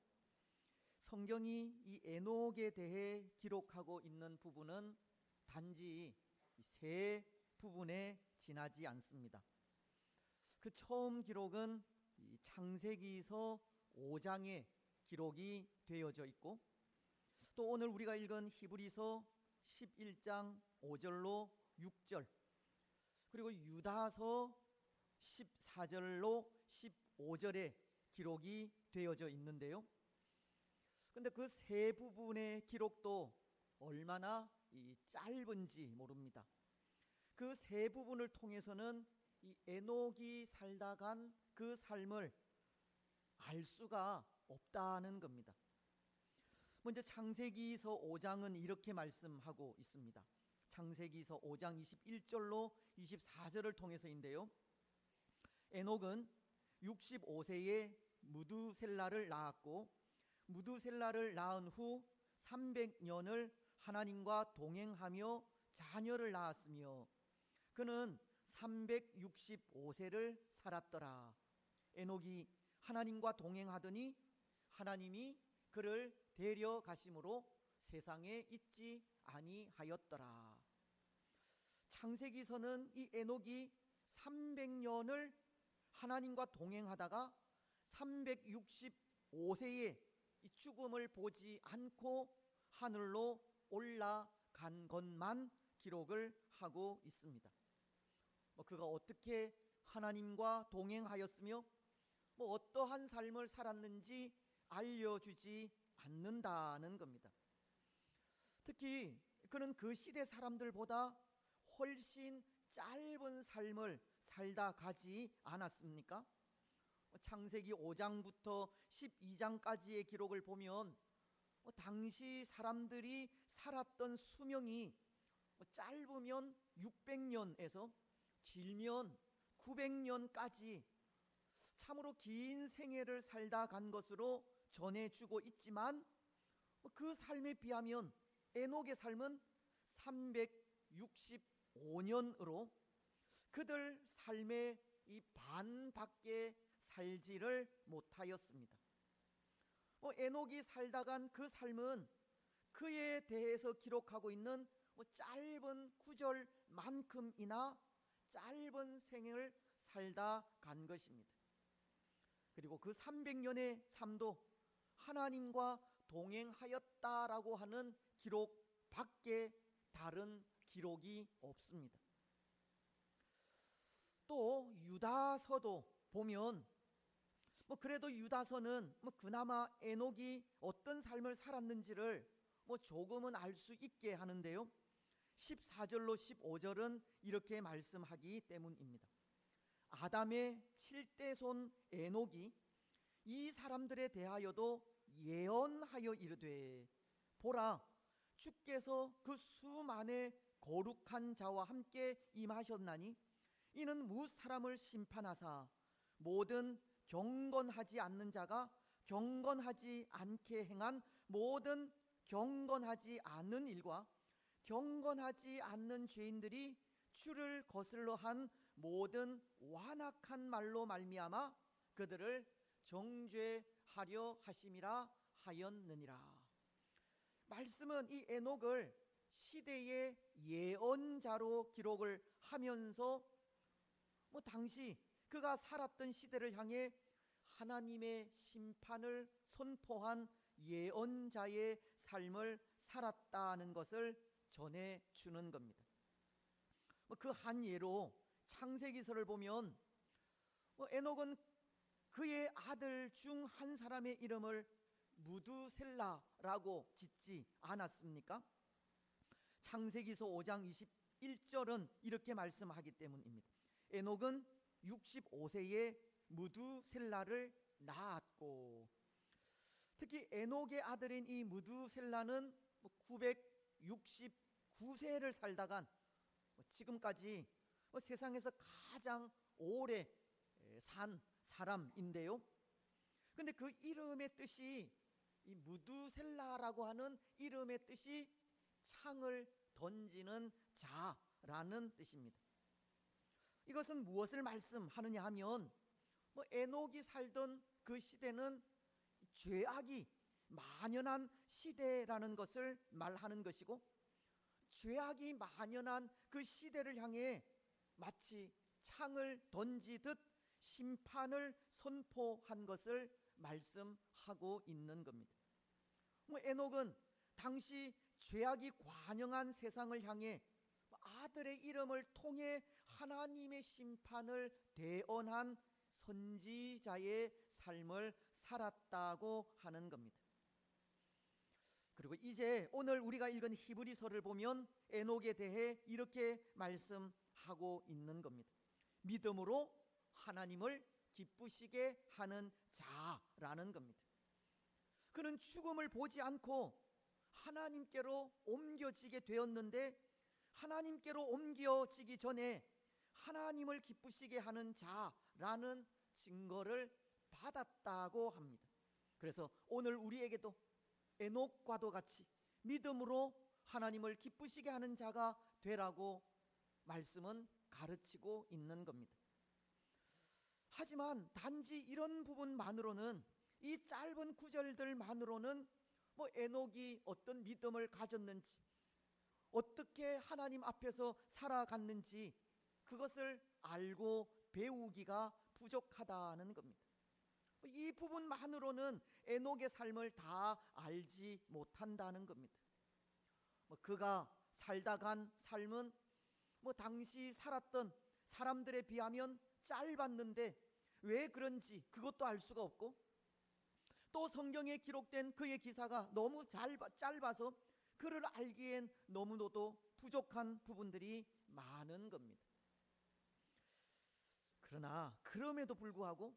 성경이 이 에녹에 대해 기록하고 있는 부분은 단지 세 부분에 지나지 않습니다. 그 처음 기록은 이 창세기서 5장에 기록이 되어져 있고, 또 오늘 우리가 읽은 히브리서 11장 5절로 6절, 그리고 유다서 14절로 15절에 기록이 되어져 있는데요. 근데 그 세 부분의 기록도 얼마나 짧은지 모릅니다. 그 세 부분을 통해서는 이 에녹이 살다 간 그 삶을 알 수가 없다는 겁니다. 먼저 창세기서 5장은 이렇게 말씀하고 있습니다. 창세기서 5장 21절로 24절을 통해서인데요. 에녹은 65세에 무두셀라를 낳았고, 무두셀라를 낳은 후 300년을 하나님과 동행하며 자녀를 낳았으며 그는 365세를 살았더라. 에녹이 하나님과 동행하더니 하나님이 그를 데려가심으로 세상에 있지 아니하였더라. 창세기서는 이 에녹이 300년을 하나님과 동행하다가 365세에 이 죽음을 보지 않고 하늘로 올라간 것만 기록을 하고 있습니다. 그가 어떻게 하나님과 동행하였으며 어떠한 삶을 살았는지 알려주지 않는다는 겁니다. 특히 그는 그 시대 사람들보다 훨씬 짧은 삶을 살다 가지 않았습니까? 창세기 5장부터 12장까지의 기록을 보면 당시 사람들이 살았던 수명이 짧으면 600년에서 길면 900년까지 참으로 긴 생애를 살다 간 것으로 전해주고 있지만, 그 삶에 비하면 에녹의 삶은 365년으로 그들 삶의 이 반밖에 살지를 못하였습니다. 에녹이 살다 간 그 삶은 그에 대해서 기록하고 있는 짧은 구절만큼이나 짧은 생을 살다 간 것입니다. 그리고 그 300년의 삶도 하나님과 동행하였다라고 하는 기록밖에 다른 기록이 없습니다. 또 유다서도 보면 그래도 유다서는 그나마 에녹이 어떤 삶을 살았는지를 조금은 알 수 있게 하는데요. 14절로 15절은 이렇게 말씀하기 때문입니다. 아담의 7대손 에녹이 이 사람들에 대하여도 예언하여 이르되, 보라, 주께서 그 수만의 거룩한 자와 함께 임하셨나니 이는 뭇 사람을 심판하사 모든 경건하지 않는 자가 경건하지 않게 행한 모든 경건하지 않는 일과 경건하지 않는 죄인들이 주를 거슬러 한 모든 완악한 말로 말미암아 그들을 정죄하려 하심이라 하였느니라. 말씀은 이 에녹을 시대의 예언자로 기록을 하면서 당시 그가 살았던 시대를 향해 하나님의 심판을 선포한 예언자의 삶을 살았다는 것을 전해주는 겁니다. 그 한 예로 창세기서를 보면 에녹은 그의 아들 중 한 사람의 이름을 무두셀라라고 짓지 않았습니까? 창세기서 5장 21절은 이렇게 말씀하기 때문입니다. 에녹은 65세에 무두셀라를 낳았고, 특히 에녹의 아들인 이 무두셀라는 969세를 살다간 지금까지 세상에서 가장 오래 산 사람인데요. 근데 그 이름의 뜻이, 이 무두셀라라고 하는 이름의 뜻이 창을 던지는 자라는 뜻입니다. 이것은 무엇을 말씀하느냐 하면 에녹이 살던 그 시대는 죄악이 만연한 시대라는 것을 말하는 것이고, 죄악이 만연한 그 시대를 향해 마치 창을 던지듯 심판을 선포한 것을 말씀하고 있는 겁니다. 에녹은 당시 죄악이 관영한 세상을 향해 아들의 이름을 통해 하나님의 심판을 대언한 선지자의 삶을 살았다고 하는 겁니다. 그리고 이제 오늘 우리가 읽은 히브리서를 보면 에녹에 대해 이렇게 말씀하고 있는 겁니다. 믿음으로 하나님을 기쁘시게 하는 자라는 겁니다. 그는 죽음을 보지 않고 하나님께로 옮겨지게 되었는데, 하나님께로 옮겨지기 전에 하나님을 기쁘시게 하는 자라는 증거를 받았다고 합니다. 그래서 오늘 우리에게도 에녹과도 같이 믿음으로 하나님을 기쁘시게 하는 자가 되라고 말씀은 가르치고 있는 겁니다. 하지만 단지 이런 부분만으로는, 이 짧은 구절들만으로는 에녹이 어떤 믿음을 가졌는지, 어떻게 하나님 앞에서 살아갔는지 그것을 알고 배우기가 부족하다는 겁니다. 이 부분만으로는 에녹의 삶을 다 알지 못한다는 겁니다. 그가 살다간 삶은 당시 살았던 사람들에 비하면 짧았는데 왜 그런지 그것도 알 수가 없고, 또 성경에 기록된 그의 기사가 너무 짧아서 그를 알기엔 너무나도 부족한 부분들이 많은 겁니다. 그러나 그럼에도 불구하고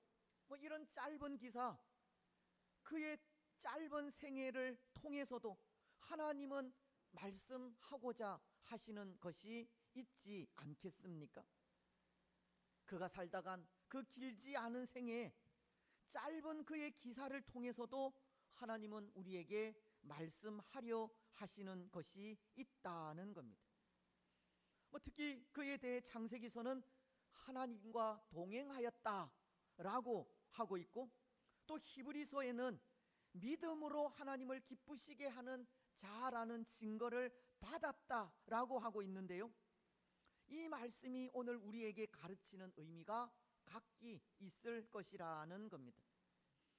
이런 짧은 기사, 그의 짧은 생애를 통해서도 하나님은 말씀하고자 하시는 것이 있지 않겠습니까? 그가 살다간 그 길지 않은 생애, 짧은 그의 기사를 통해서도 하나님은 우리에게 말씀하려 하시는 것이 있다는 겁니다. 특히 그에 대해 창세기서는 하나님과 동행하였다라고 하고 있고, 또 히브리서에는 믿음으로 하나님을 기쁘시게 하는 자라는 증거를 받았다라고 하고 있는데요. 이 말씀이 오늘 우리에게 가르치는 의미가 각기 있을 것이라는 겁니다.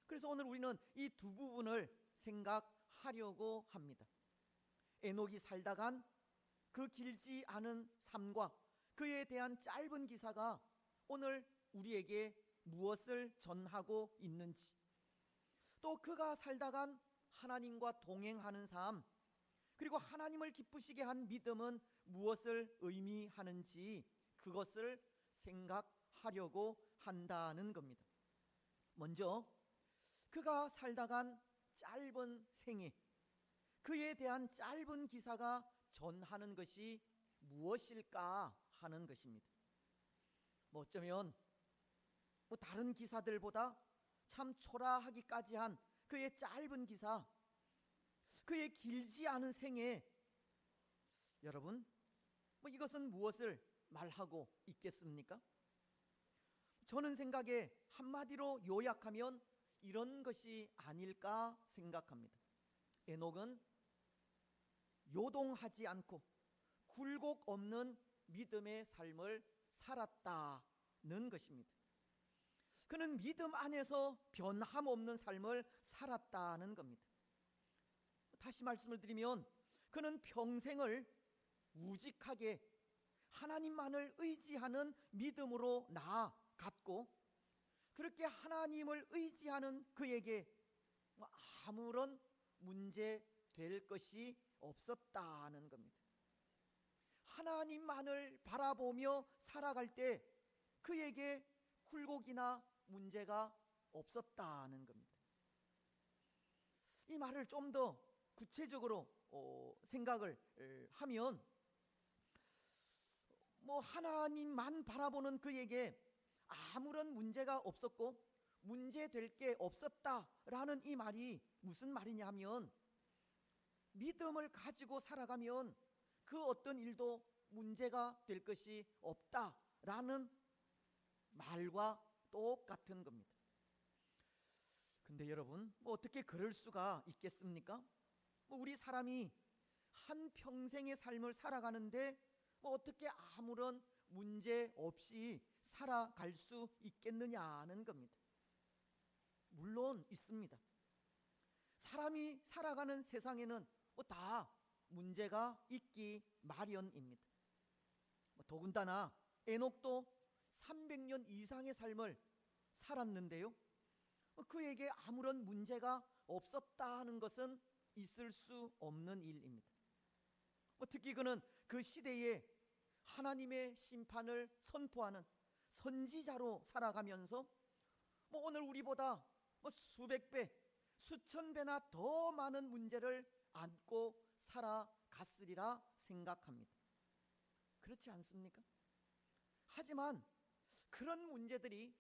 그래서 오늘 우리는 이 두 부분을 생각하려고 합니다. 에녹이 살다간 그 길지 않은 삶과 그에 대한 짧은 기사가 오늘 우리에게 무엇을 전하고 있는지, 또 그가 살다간 하나님과 동행하는 삶, 그리고 하나님을 기쁘시게 한 믿음은 무엇을 의미하는지 그것을 생각하려고 한다는 겁니다. 먼저 그가 살다간 짧은 생애, 그에 대한 짧은 기사가 전하는 것이 무엇일까 하는 것입니다. 어쩌면 다른 기사들보다 참 초라하기까지 한 그의 짧은 기사, 그의 길지 않은 생애, 여러분 이것은 무엇을 말하고 있겠습니까? 저는 생각에 한마디로 요약하면 이런 것이 아닐까 생각합니다. 에녹은 요동하지 않고 굴곡 없는 믿음의 삶을 살았다는 것입니다. 그는 믿음 안에서 변함 없는 삶을 살았다는 겁니다. 다시 말씀을 드리면 그는 평생을 우직하게 하나님만을 의지하는 믿음으로 나아갔고, 그렇게 하나님을 의지하는 그에게 아무런 문제 될 것이 없었다는 겁니다. 하나님만을 바라보며 살아갈 때 그에게 굴곡이나 문제가 없었다는 겁니다. 이 말을 좀 더 구체적으로 생각을 하면, 하나님만 바라보는 그에게 아무런 문제가 없었고 문제될 게 없었다라는 이 말이 무슨 말이냐 하면, 믿음을 가지고 살아가면 그 어떤 일도 문제가 될 것이 없다라는 말과 똑같은 겁니다. 근데 여러분, 어떻게 그럴 수가 있겠습니까? 우리 사람이 한 평생의 삶을 살아가는데 어떻게 아무런 문제 없이 살아갈 수 있겠느냐는 겁니다. 물론 있습니다. 사람이 살아가는 세상에는 다 문제가 있기 마련입니다. 더군다나 에녹도 300년 이상의 삶을 살았는데요, 그에게 아무런 문제가 없었다는 것은 있을 수 없는 일입니다. 특히 그는 그 시대에 하나님의 심판을 선포하는 선지자로 살아가면서 오늘 우리보다 수백 배, 수천 배나 더 많은 문제를 안고 살아갔으리라 생각합니다. 그렇지 않습니까? 하지만 그런 문제들이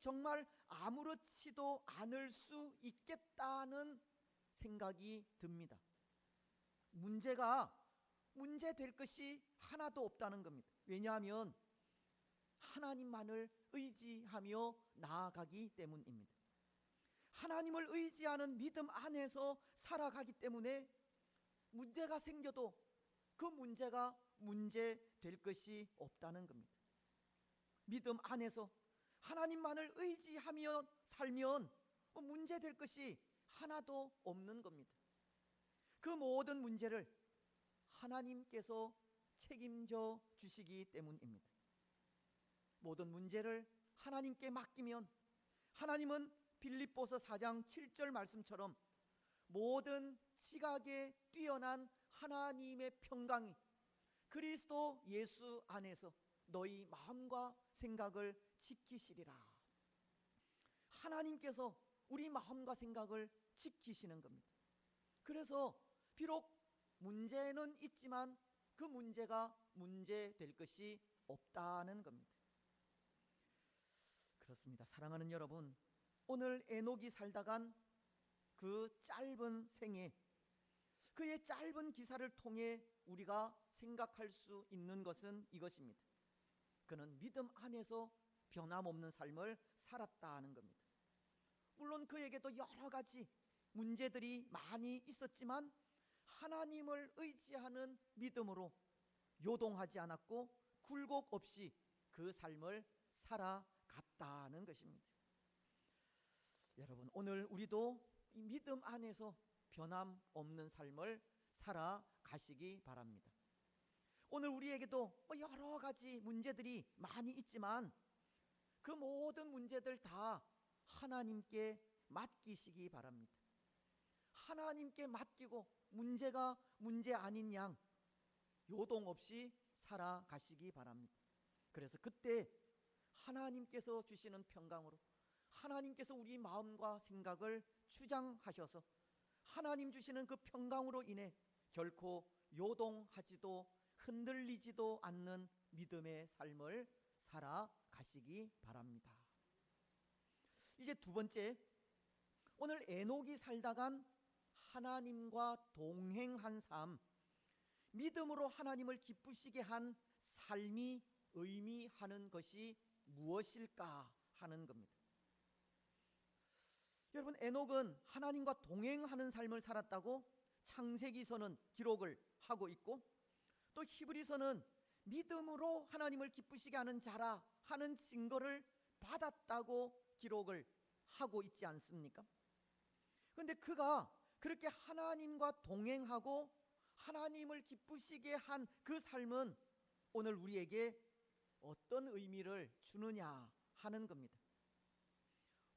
정말 아무렇지도 않을 수 있겠다는 생각이 듭니다. 문제가 문제될 것이 하나도 없다는 겁니다. 왜냐하면 하나님만을 의지하며 나아가기 때문입니다. 하나님을 의지하는 믿음 안에서 살아가기 때문에 문제가 생겨도 그 문제가 문제될 것이 없다는 겁니다. 믿음 안에서 하나님만을 의지하며 살면 문제될 것이 하나도 없는 겁니다. 그 모든 문제를 하나님께서 책임져 주시기 때문입니다. 모든 문제를 하나님께 맡기면 하나님은 빌립보서 4장 7절 말씀처럼 모든 지각에 뛰어난 하나님의 평강이 그리스도 예수 안에서 너희 마음과 생각을 지키시리라. 하나님께서 우리 마음과 생각을 지키시는 겁니다. 그래서 비록 문제는 있지만 그 문제가 문제될 것이 없다는 겁니다. 그렇습니다. 사랑하는 여러분, 오늘 에녹이 살다간 그 짧은 생에 그의 짧은 기사를 통해 우리가 생각할 수 있는 것은 이것입니다. 그는 믿음 안에서 변함없는 삶을 살았다는 겁니다. 물론 그에게도 여러 가지 문제들이 많이 있었지만 하나님을 의지하는 믿음으로 요동하지 않았고 굴곡 없이 그 삶을 살아갔다는 것입니다. 여러분, 오늘 우리도 이 믿음 안에서 변함없는 삶을 살아가시기 바랍니다. 오늘 우리에게도 여러 가지 문제들이 많이 있지만 그 모든 문제들 다 하나님께 맡기시기 바랍니다. 하나님께 맡기고 문제가 문제 아닌 양 요동 없이 살아가시기 바랍니다. 그래서 그때 하나님께서 주시는 평강으로 하나님께서 우리 마음과 생각을 주장하셔서 하나님 주시는 그 평강으로 인해 결코 요동하지도 흔들리지도 않는 믿음의 삶을 살아가시기 바랍니다. 이제 두 번째, 오늘 에녹이 살다간 하나님과 동행한 삶, 믿음으로 하나님을 기쁘시게 한 삶이 의미하는 것이 무엇일까 하는 겁니다. 여러분, 에녹은 하나님과 동행하는 삶을 살았다고 창세기서는 기록을 하고 있고, 또 히브리서는 믿음으로 하나님을 기쁘시게 하는 자라 하는 증거를 받았다고 기록을 하고 있지 않습니까? 그런데 그가 그렇게 하나님과 동행하고 하나님을 기쁘시게 한 그 삶은 오늘 우리에게 어떤 의미를 주느냐 하는 겁니다.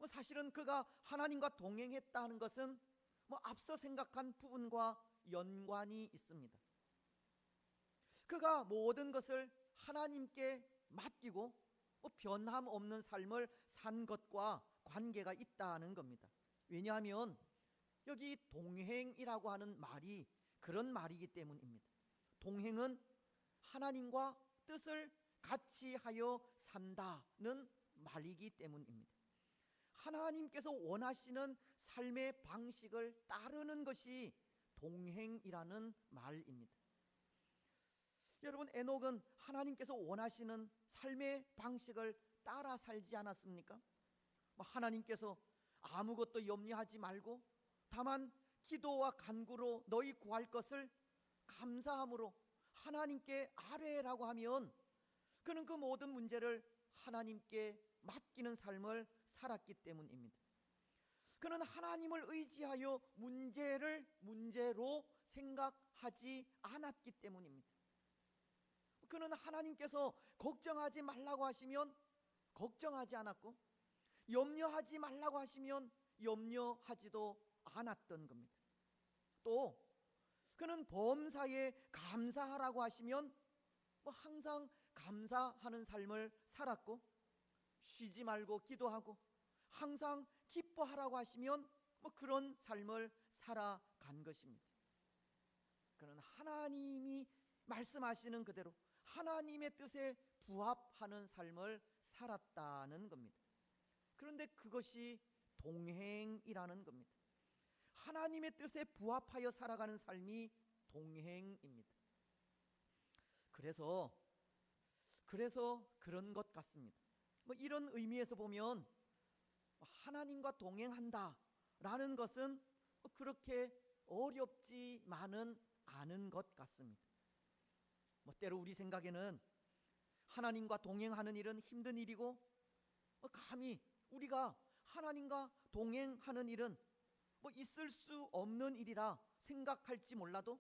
사실은 그가 하나님과 동행했다는 것은 앞서 생각한 부분과 연관이 있습니다. 그가 모든 것을 하나님께 맡기고 변함없는 삶을 산 것과 관계가 있다는 겁니다. 왜냐하면 여기 동행이라고 하는 말이 그런 말이기 때문입니다. 동행은 하나님과 뜻을 같이 하여 산다는 말이기 때문입니다. 하나님께서 원하시는 삶의 방식을 따르는 것이 동행이라는 말입니다. 여러분, 에녹은 하나님께서 원하시는 삶의 방식을 따라 살지 않았습니까? 하나님께서 아무것도 염려하지 말고 다만 기도와 간구로 너희 구할 것을 감사함으로 하나님께 아뢰라고 하면 그는 그 모든 문제를 하나님께 맡기는 삶을 살았기 때문입니다. 그는 하나님을 의지하여 문제를 문제로 생각하지 않았기 때문입니다. 그는 하나님께서 걱정하지 말라고 하시면 걱정하지 않았고 염려하지 말라고 하시면 염려하지도 않았던 겁니다. 또 그는 범사에 감사하라고 하시면 항상 감사하는 삶을 살았고 쉬지 말고 기도하고 항상 기뻐하라고 하시면 그런 삶을 살아간 것입니다. 그는 하나님이 말씀하시는 그대로 하나님의 뜻에 부합하는 삶을 살았다는 겁니다. 그런데 그것이 동행이라는 겁니다. 하나님의 뜻에 부합하여 살아가는 삶이 동행입니다. 그래서 그런 것 같습니다. 이런 의미에서 보면 하나님과 동행한다라는 것은 그렇게 어렵지만은 않은 것 같습니다. 때로 우리 생각에는 하나님과 동행하는 일은 힘든 일이고 감히 우리가 하나님과 동행하는 일은 있을 수 없는 일이라 생각할지 몰라도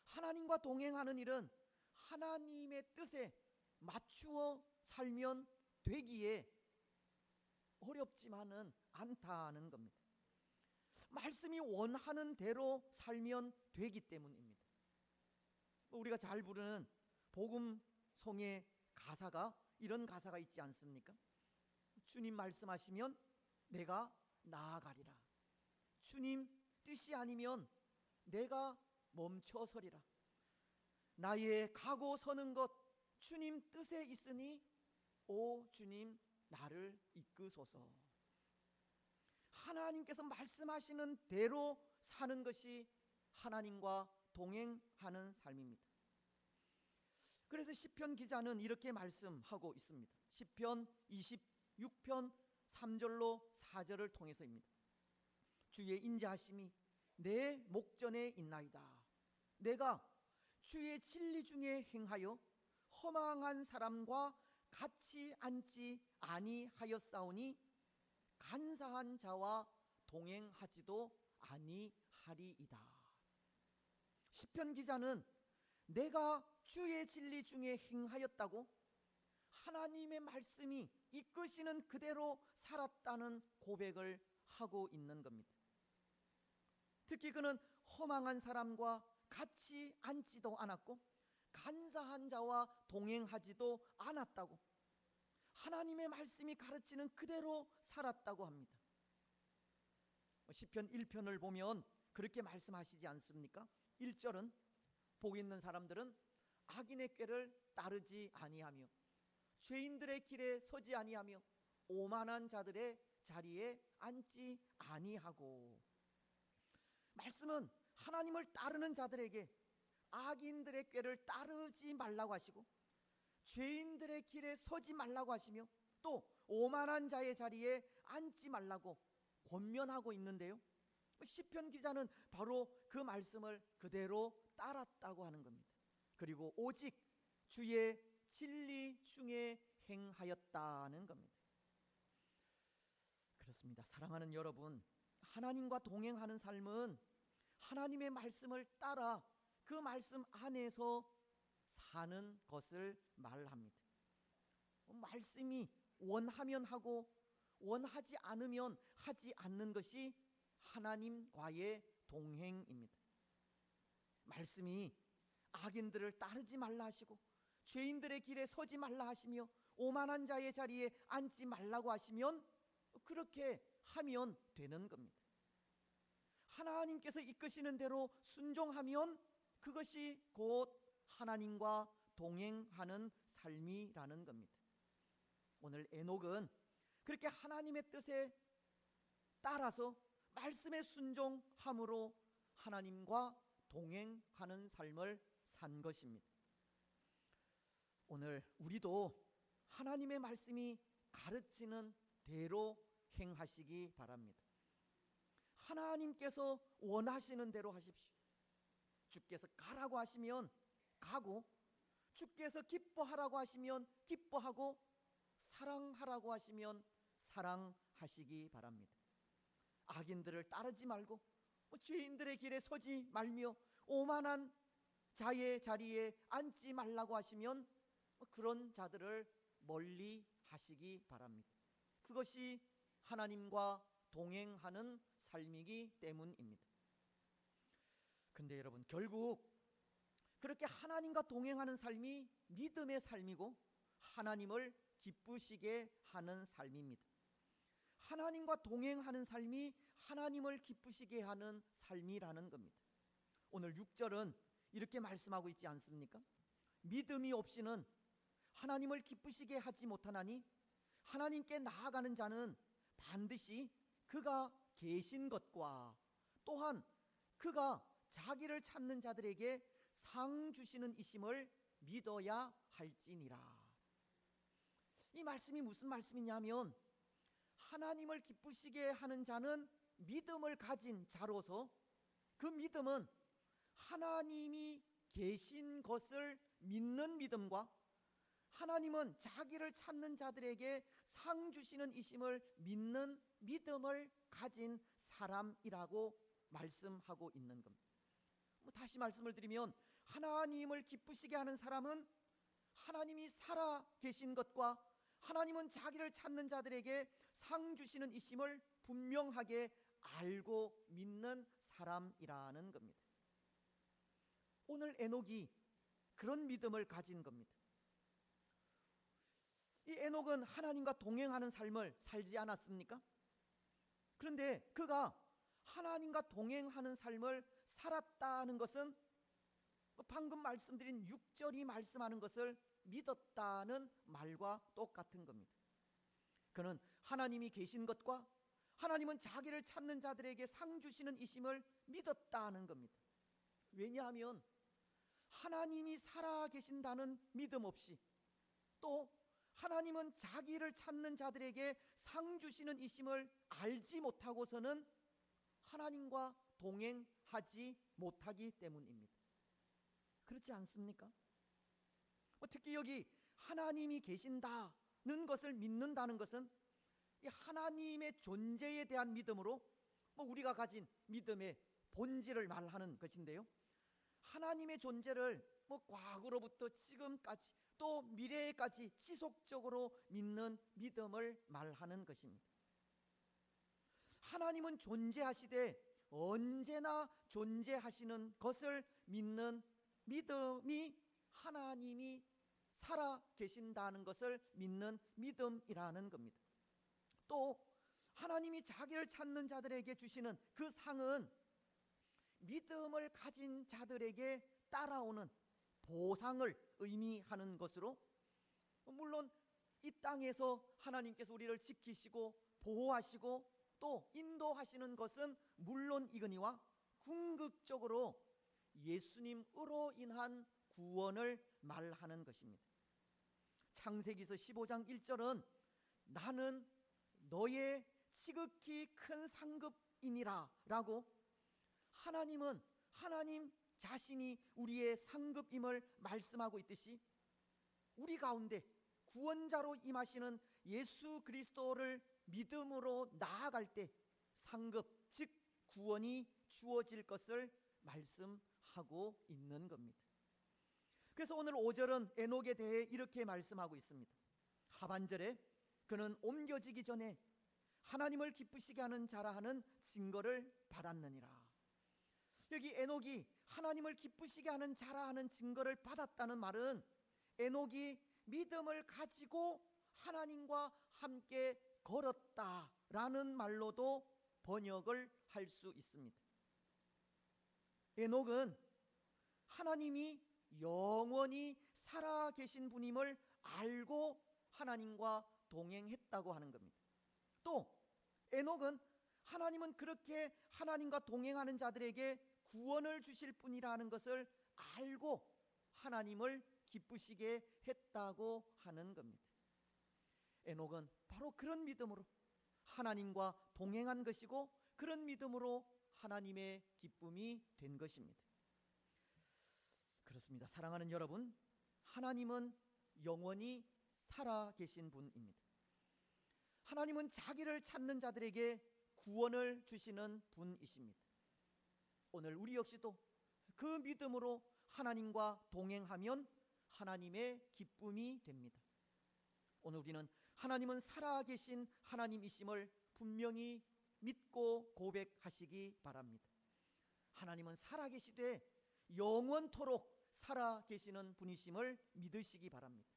하나님과 동행하는 일은 하나님의 뜻에 맞추어 살면 되기에 어렵지만은 않다는 겁니다. 말씀이 원하는 대로 살면 되기 때문입니다. 우리가 잘 부르는 복음송의 가사가 이런 가사가 있지 않습니까? 주님 말씀하시면 내가 나아가리라. 주님 뜻이 아니면 내가 멈춰서리라. 나의 가고 서는 것 주님 뜻에 있으니 오 주님 나를 이끄소서. 하나님께서 말씀하시는 대로 사는 것이 하나님과 동행하는 삶입니다. 그래서 시편 기자는 이렇게 말씀하고 있습니다. 시편 26편 3절로 4절을 통해서입니다. 주의 인자하심이 내 목전에 있나이다. 내가 주의 진리 중에 행하여 허망한 사람과 같이 앉지 아니하였사오니 간사한 자와 동행하지도 아니하리이다. 시편 기자는 내가 주의 진리 중에 행하였다고 하나님의 말씀이 이끄시는 그대로 살았다는 고백을 하고 있는 겁니다. 특히 그는 허망한 사람과 같이 앉지도 않았고 간사한 자와 동행하지도 않았다고 하나님의 말씀이 가르치는 그대로 살았다고 합니다. 시편 1편을 보면 그렇게 말씀하시지 않습니까? 1절은 복 있는 사람들은 악인의 꾀를 따르지 아니하며 죄인들의 길에 서지 아니하며 오만한 자들의 자리에 앉지 아니하고, 말씀은 하나님을 따르는 자들에게 악인들의 꾀를 따르지 말라고 하시고 죄인들의 길에 서지 말라고 하시며 또 오만한 자의 자리에 앉지 말라고 권면하고 있는데요, 시편 기자는 바로 그 말씀을 그대로 따랐다고 하는 겁니다. 그리고 오직 주의 진리 중에 행하였다는 겁니다. 그렇습니다. 사랑하는 여러분, 하나님과 동행하는 삶은 하나님의 말씀을 따라 그 말씀 안에서 사는 것을 말합니다. 말씀이 원하면 하고 원하지 않으면 하지 않는 것이 하나님과의 동행입니다. 말씀이 악인들을 따르지 말라 하시고 죄인들의 길에 서지 말라 하시며 오만한 자의 자리에 앉지 말라고 하시면 그렇게 하면 되는 겁니다. 하나님께서 이끄시는 대로 순종하면 그것이 곧 하나님과 동행하는 삶이라는 겁니다. 오늘 에녹은 그렇게 하나님의 뜻에 따라서 말씀에 순종함으로 하나님과 동행하는 삶을 산 것입니다. 오늘 우리도 하나님의 말씀이 가르치는 대로 행하시기 바랍니다. 하나님께서 원하시는 대로 하십시오. 주께서 가라고 하시면 가고, 주께서 기뻐하라고 하시면 기뻐하고, 사랑하라고 하시면 사랑하시기 바랍니다. 악인들을 따르지 말고 죄인들의 길에 서지 말며 오만한 자의 자리에 앉지 말라고 하시면 그런 자들을 멀리 하시기 바랍니다. 그것이 하나님과 동행하는 삶이기 때문입니다. 근데 여러분, 결국 그렇게 하나님과 동행하는 삶이 믿음의 삶이고 하나님을 기쁘시게 하는 삶입니다. 하나님과 동행하는 삶이 하나님을 기쁘시게 하는 삶이라는 겁니다. 오늘 6절은 이렇게 말씀하고 있지 않습니까? 믿음이 없이는 하나님을 기쁘시게 하지 못하나니 하나님께 나아가는 자는 반드시 그가 계신 것과 또한 그가 자기를 찾는 자들에게 상 주시는 이심을 믿어야 할지니라. 이 말씀이 무슨 말씀이냐면 하나님을 기쁘시게 하는 자는 믿음을 가진 자로서 그 믿음은 하나님이 계신 것을 믿는 믿음과 하나님은 자기를 찾는 자들에게 상 주시는 이심을 믿는 믿음을 가진 사람이라고 말씀하고 있는 겁니다. 다시 말씀을 드리면 하나님을 기쁘시게 하는 사람은 하나님이 살아 계신 것과 하나님은 자기를 찾는 자들에게 상 주시는 이심을 분명하게 알고 믿는 사람이라는 겁니다. 오늘 에녹이 그런 믿음을 가진 겁니다. 이 에녹은 하나님과 동행하는 삶을 살지 않았습니까? 그런데 그가 하나님과 동행하는 삶을 살았다는 것은 방금 말씀드린 6절이 말씀하는 것을 믿었다는 말과 똑같은 겁니다. 그는 하나님이 계신 것과 하나님은 자기를 찾는 자들에게 상 주시는 이심을 믿었다는 겁니다. 왜냐하면 하나님이 살아 계신다는 믿음 없이 또 하나님은 자기를 찾는 자들에게 상 주시는 이심을 알지 못하고서는 하나님과 동행하지 못하기 때문입니다. 그렇지 않습니까? 특히 여기 하나님이 계신다는 것을 믿는다는 것은 이 하나님의 존재에 대한 믿음으로 우리가 가진 믿음의 본질을 말하는 것인데요, 하나님의 존재를 과거로부터 지금까지 또 미래에까지 지속적으로 믿는 믿음을 말하는 것입니다. 하나님은 존재하시되 언제나 존재하시는 것을 믿는 믿음이 하나님이 살아 계신다는 것을 믿는 믿음이라는 겁니다. 또 하나님이 자기를 찾는 자들에게 주시는 그 상은 믿음을 가진 자들에게 따라오는 보상을 의미하는 것으로, 물론 이 땅에서 하나님께서 우리를 지키시고 보호하시고 또 인도하시는 것은 물론이거니와 궁극적으로 예수님으로 인한 구원을 말하는 것입니다. 창세기서 15장 1절은 나는 너의 지극히 큰 상급이니라 라고 하나님은 하나님 자신이 우리의 상급임을 말씀하고 있듯이 우리 가운데 구원자로 임하시는 예수 그리스도를 믿음으로 나아갈 때 상급 즉 구원이 주어질 것을 하고 있는 겁니다. 그래서 오늘 5절은 에녹에 대해 이렇게 말씀하고 있습니다. 하반절에 그는 옮겨지기 전에 하나님을 기쁘시게 하는 자라 하는 증거를 받았느니라. 여기 에녹이 하나님을 기쁘시게 하는 자라 하는 증거를 받았다는 말은 에녹이 믿음을 가지고 하나님과 함께 걸었다라는 말로도 번역을 할 수 있습니다. 에녹은 하나님이 영원히 살아 계신 분임을 알고 하나님과 동행했다고 하는 겁니다. 또 에녹은 하나님은 그렇게 하나님과 동행하는 자들에게 구원을 주실 분이라는 것을 알고 하나님을 기쁘시게 했다고 하는 겁니다. 에녹은 바로 그런 믿음으로 하나님과 동행한 것이고 그런 믿음으로 하나님의 기쁨이 된 것입니다. 그렇습니다. 사랑하는 여러분, 하나님은 영원히 살아 계신 분입니다. 하나님은 자기를 찾는 자들에게 구원을 주시는 분이십니다. 오늘 우리 역시도 그 믿음으로 하나님과 동행하면 하나님의 기쁨이 됩니다. 오늘 우리는 하나님은 살아계신 하나님이심을 분명히 믿고 고백하시기 바랍니다. 하나님은 살아계시되 영원토록 살아계시는 분이심을 믿으시기 바랍니다.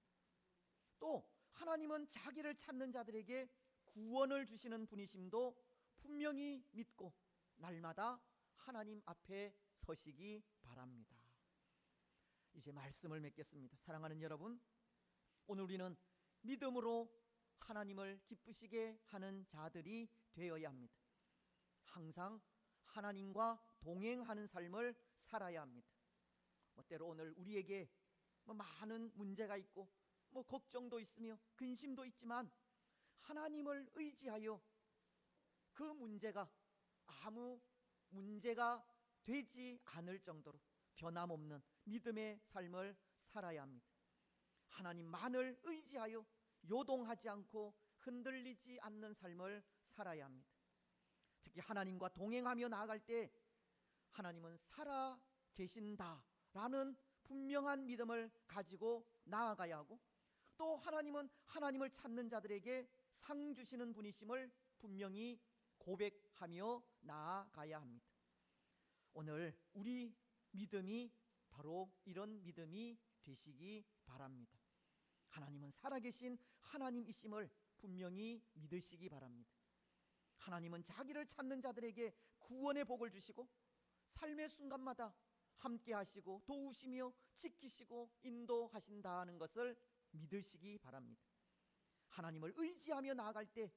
또 하나님은 자기를 찾는 자들에게 구원을 주시는 분이심도 분명히 믿고 날마다 하나님 앞에 서시기 바랍니다. 이제 말씀을 맺겠습니다. 사랑하는 여러분, 오늘 우리는 믿음으로 하나님을 기쁘시게 하는 자들이 되어야 합니다. 항상 하나님과 동행하는 삶을 살아야 합니다. 때로 오늘 우리에게 많은 문제가 있고 걱정도 있으며 근심도 있지만 하나님을 의지하여 그 문제가 아무 문제가 되지 않을 정도로 변함없는 믿음의 삶을 살아야 합니다. 하나님만을 의지하여 요동하지 않고 흔들리지 않는 삶을 살아야 합니다. 특히 하나님과 동행하며 나아갈 때 하나님은 살아 계신다라는 분명한 믿음을 가지고 나아가야 하고, 또 하나님은 하나님을 찾는 자들에게 상 주시는 분이심을 분명히 고백하며 나아가야 합니다. 오늘 우리 믿음이 바로 이런 믿음이 되시기 바랍니다. 하나님은 살아계신 하나님이심을 분명히 믿으시기 바랍니다. 하나님은 자기를 찾는 자들에게 구원의 복을 주시고 삶의 순간마다 함께 하시고 도우시며 지키시고 인도하신다는 것을 믿으시기 바랍니다. 하나님을 의지하며 나아갈 때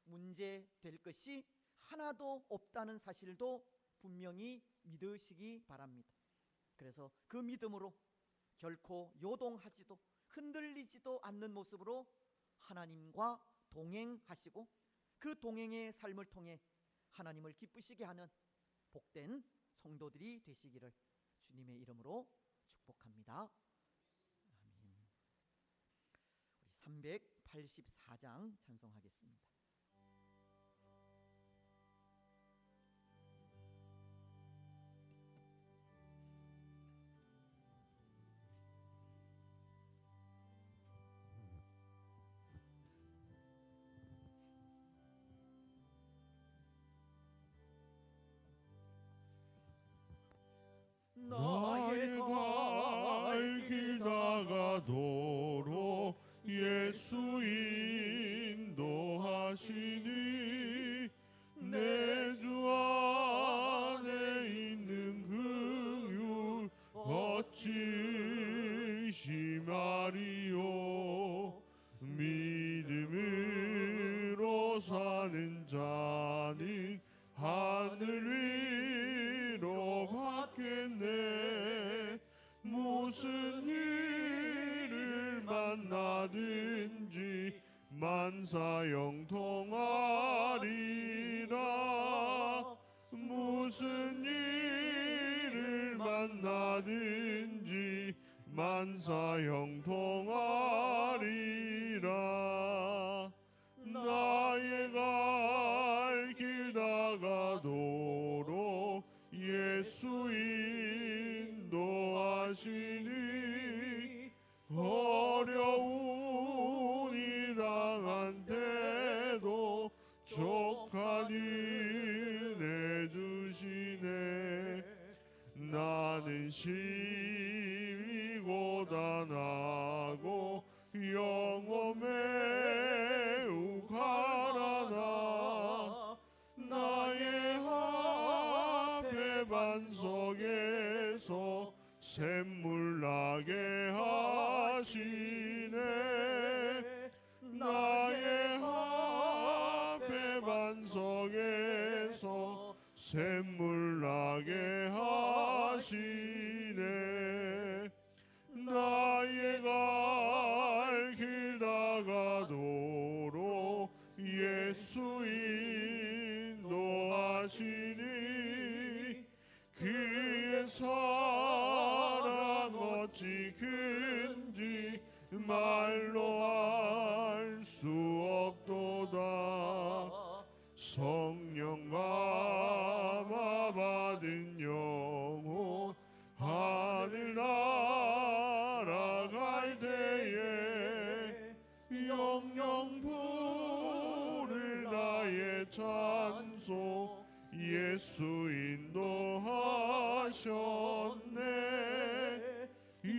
문제될 것이 하나도 없다는 사실도 분명히 믿으시기 바랍니다. 그래서 그 믿음으로 결코 요동하지도 흔들리지도 않는 모습으로 하나님과 동행하시고 그 동행의 삶을 통해 하나님을 기쁘시게 하는 복된 성도들이 되시기를 주님의 이름으로 축복합니다. 아멘. 우리 384장 찬송하겠습니다. 나의 갈 길 나가도록 예수 인도하시니 내 주 안에 있는 긍휼 어찌 심하리요. 믿음으로 사는 자는 하늘 위로 받겠네. 무슨 일을 만나든지 만사형통하리라. 무슨 일을 만나든지 만사형통하리라. 나의 갈 길 나가도록 예수 심히 고단하고 영혼 매우 가라나 나의 앞에 반석에서 샘물 나게 하시네 나의 앞에 반석에서 샘물 나게 하시네 나의 갈 길 다가도록 예수 인도하시니 그의 사랑 어찌 큰지 말로 알 수 없도다 성령 감화 받은 영혼 하늘 날아갈 때에 영영 부를 나의 찬송 예수 인도하셨네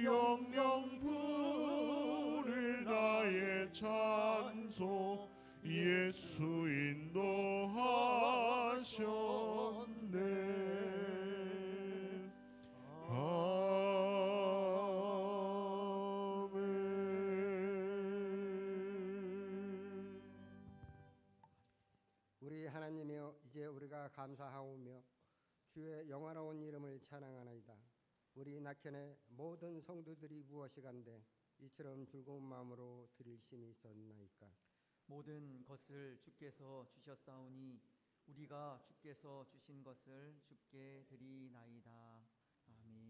영영 부를 나의 찬송 예수 인도하셨네 아멘. 우리 하나님이여 이제 우리가 감사하오며 주의 영화로운 이름을 찬양하나이다. 우리 낙현의 모든 성도들이 무엇이간데 이처럼 즐거운 마음으로 드릴 심이 있었나이까. 모든 것을 주께서 주셨사오니 우리가 주께서 주신 것을 주께 드리나이다. 아멘.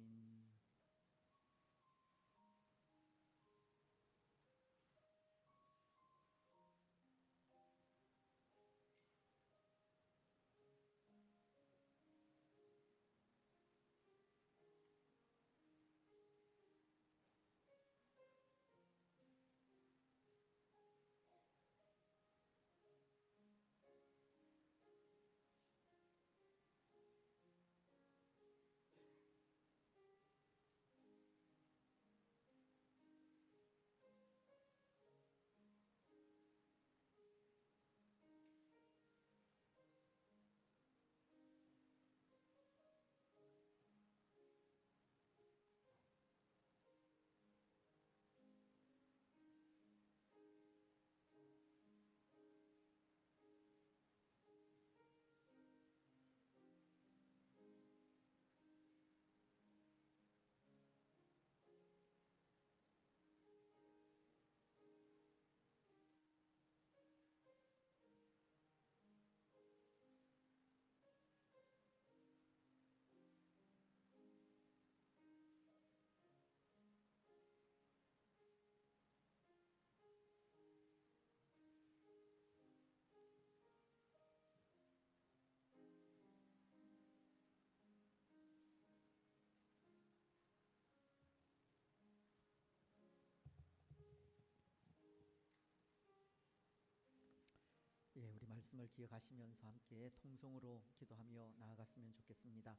예, 우리 말씀을 기억하시면서 함께 통성으로 기도하며 나아갔으면 좋겠습니다.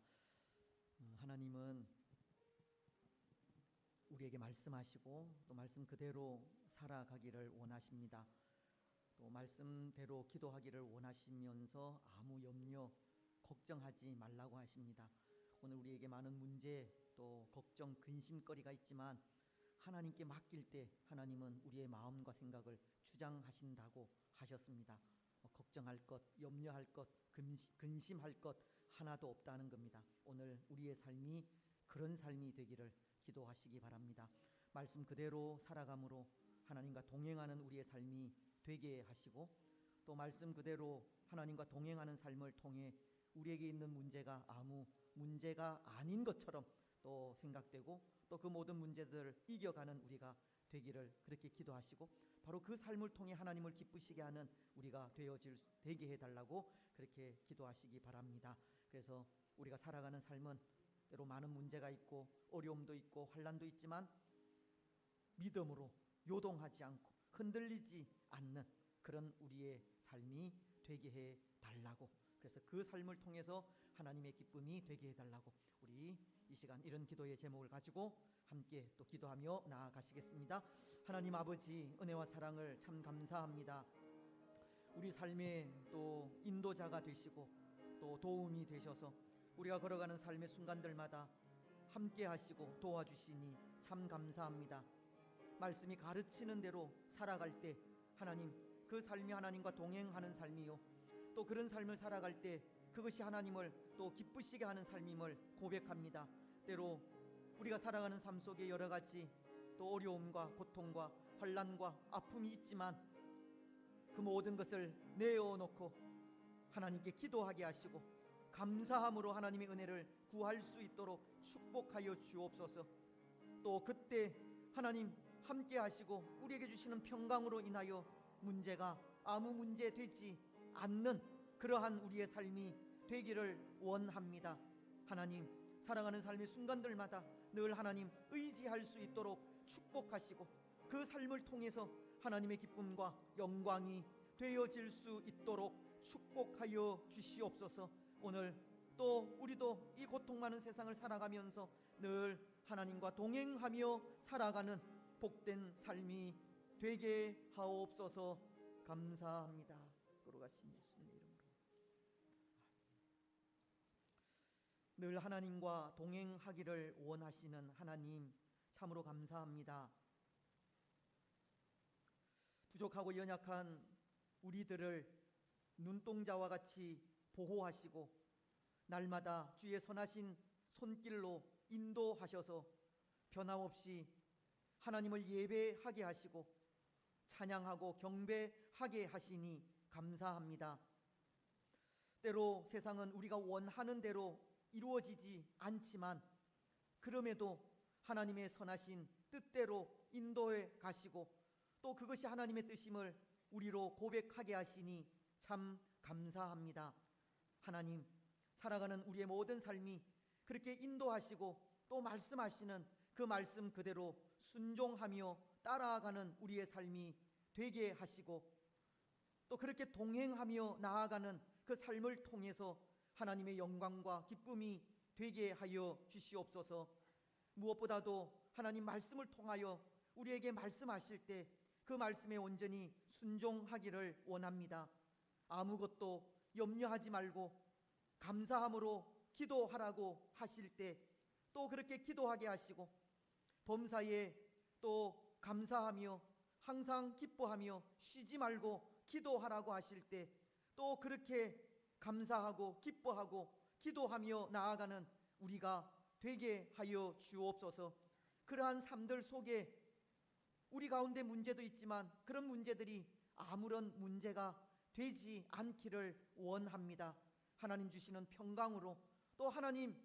하나님은 우리에게 말씀하시고 또 말씀 그대로 살아가기를 원하십니다. 또 말씀대로 기도하기를 원하시면서 아무 염려, 걱정하지 말라고 하십니다. 오늘 우리에게 많은 문제, 또 걱정, 근심거리가 있지만 하나님께 맡길 때 하나님은 우리의 마음과 생각을 주장하신다고 하셨습니다. 걱정할 것, 염려할 것, 근심할 것 하나도 없다는 겁니다. 오늘 우리의 삶이 그런 삶이 되기를 기도하시기 바랍니다. 말씀 그대로 살아감으로 하나님과 동행하는 우리의 삶이 되게 하시고 또 말씀 그대로 하나님과 동행하는 삶을 통해 우리에게 있는 문제가 아무 문제가 아닌 것처럼 또 생각되고 또 그 모든 문제들을 이겨가는 우리가 되기를 그렇게 기도하시고 바로 그 삶을 통해 하나님을 기쁘시게 하는 우리가 되게 해달라고 그렇게 기도하시기 바랍니다. 그래서 우리가 살아가는 삶은 때로 많은 문제가 있고 어려움도 있고 환난도 있지만 믿음으로 요동하지 않고 흔들리지 않는 그런 우리의 삶이 되게 해달라고, 그래서 그 삶을 통해서 하나님의 기쁨이 되게 해달라고 우리 이 시간 이런 기도의 제목을 가지고 함께 또 기도하며 나아가시겠습니다. 하나님 아버지, 은혜와 사랑을 참 감사합니다. 우리 삶의 또 인도자가 되시고 또 도움이 되셔서 우리가 걸어가는 삶의 순간들마다 함께 하시고 도와주시니 참 감사합니다. 말씀이 가르치는 대로 살아갈 때 하나님, 그 삶이 하나님과 동행하는 삶이요, 또 그런 삶을 살아갈 때 그것이 하나님을 또 기쁘시게 하는 삶임을 고백합니다. 때로 우리가 살아가는 삶 속에 여러 가지 또 어려움과 고통과 환난과 아픔이 있지만 그 모든 것을 내어놓고 하나님께 기도하게 하시고 감사함으로 하나님의 은혜를 구할 수 있도록 축복하여 주옵소서. 또 그때 하나님 함께 하시고 우리에게 주시는 평강으로 인하여 문제가 아무 문제 되지 않는 그러한 우리의 삶이 되기를 원합니다. 하나님, 살아가는 삶의 순간들마다 늘 하나님 의지할 수 있도록 축복하시고 그 삶을 통해서 하나님의 기쁨과 영광이 되어질 수 있도록 축복하여 주시옵소서. 오늘 또 우리도 이 고통 많은 세상을 살아가면서 늘 하나님과 동행하며 살아가는 복된 삶이 되게 하옵소서. 감사합니다. 거룩하신 예수님 이름으로. 늘 하나님과 동행하기를 원하시는 하나님, 참으로 감사합니다. 부족하고 연약한 우리들을 눈동자와 같이 보호하시고 날마다 주의 선하신 손길로 인도하셔서 변함없이 하나님을 예배하게 하시고 찬양하고 경배하게 하시니 감사합니다. 때로 세상은 우리가 원하는 대로 이루어지지 않지만 그럼에도 하나님의 선하신 뜻대로 인도해 가시고 또 그것이 하나님의 뜻임을 우리로 고백하게 하시니 참 감사합니다. 하나님, 살아가는 우리의 모든 삶이 그렇게 인도하시고 또 말씀하시는 그 말씀 그대로 순종하며 따라가는 우리의 삶이 되게 하시고 또 그렇게 동행하며 나아가는 그 삶을 통해서 하나님의 영광과 기쁨이 되게 하여 주시옵소서. 무엇보다도 하나님 말씀을 통하여 우리에게 말씀하실 때 그 말씀에 온전히 순종하기를 원합니다. 아무것도 염려하지 말고 감사함으로 기도하라고 하실 때 또 그렇게 기도하게 하시고 범사에 또 감사하며 항상 기뻐하며 쉬지 말고 기도하라고 하실 때 또 그렇게 감사하고 기뻐하고 기도하며 나아가는 우리가 되게 하여 주옵소서. 그러한 삶들 속에 우리 가운데 문제도 있지만 그런 문제들이 아무런 문제가 되지 않기를 원합니다. 하나님 주시는 평강으로 또 하나님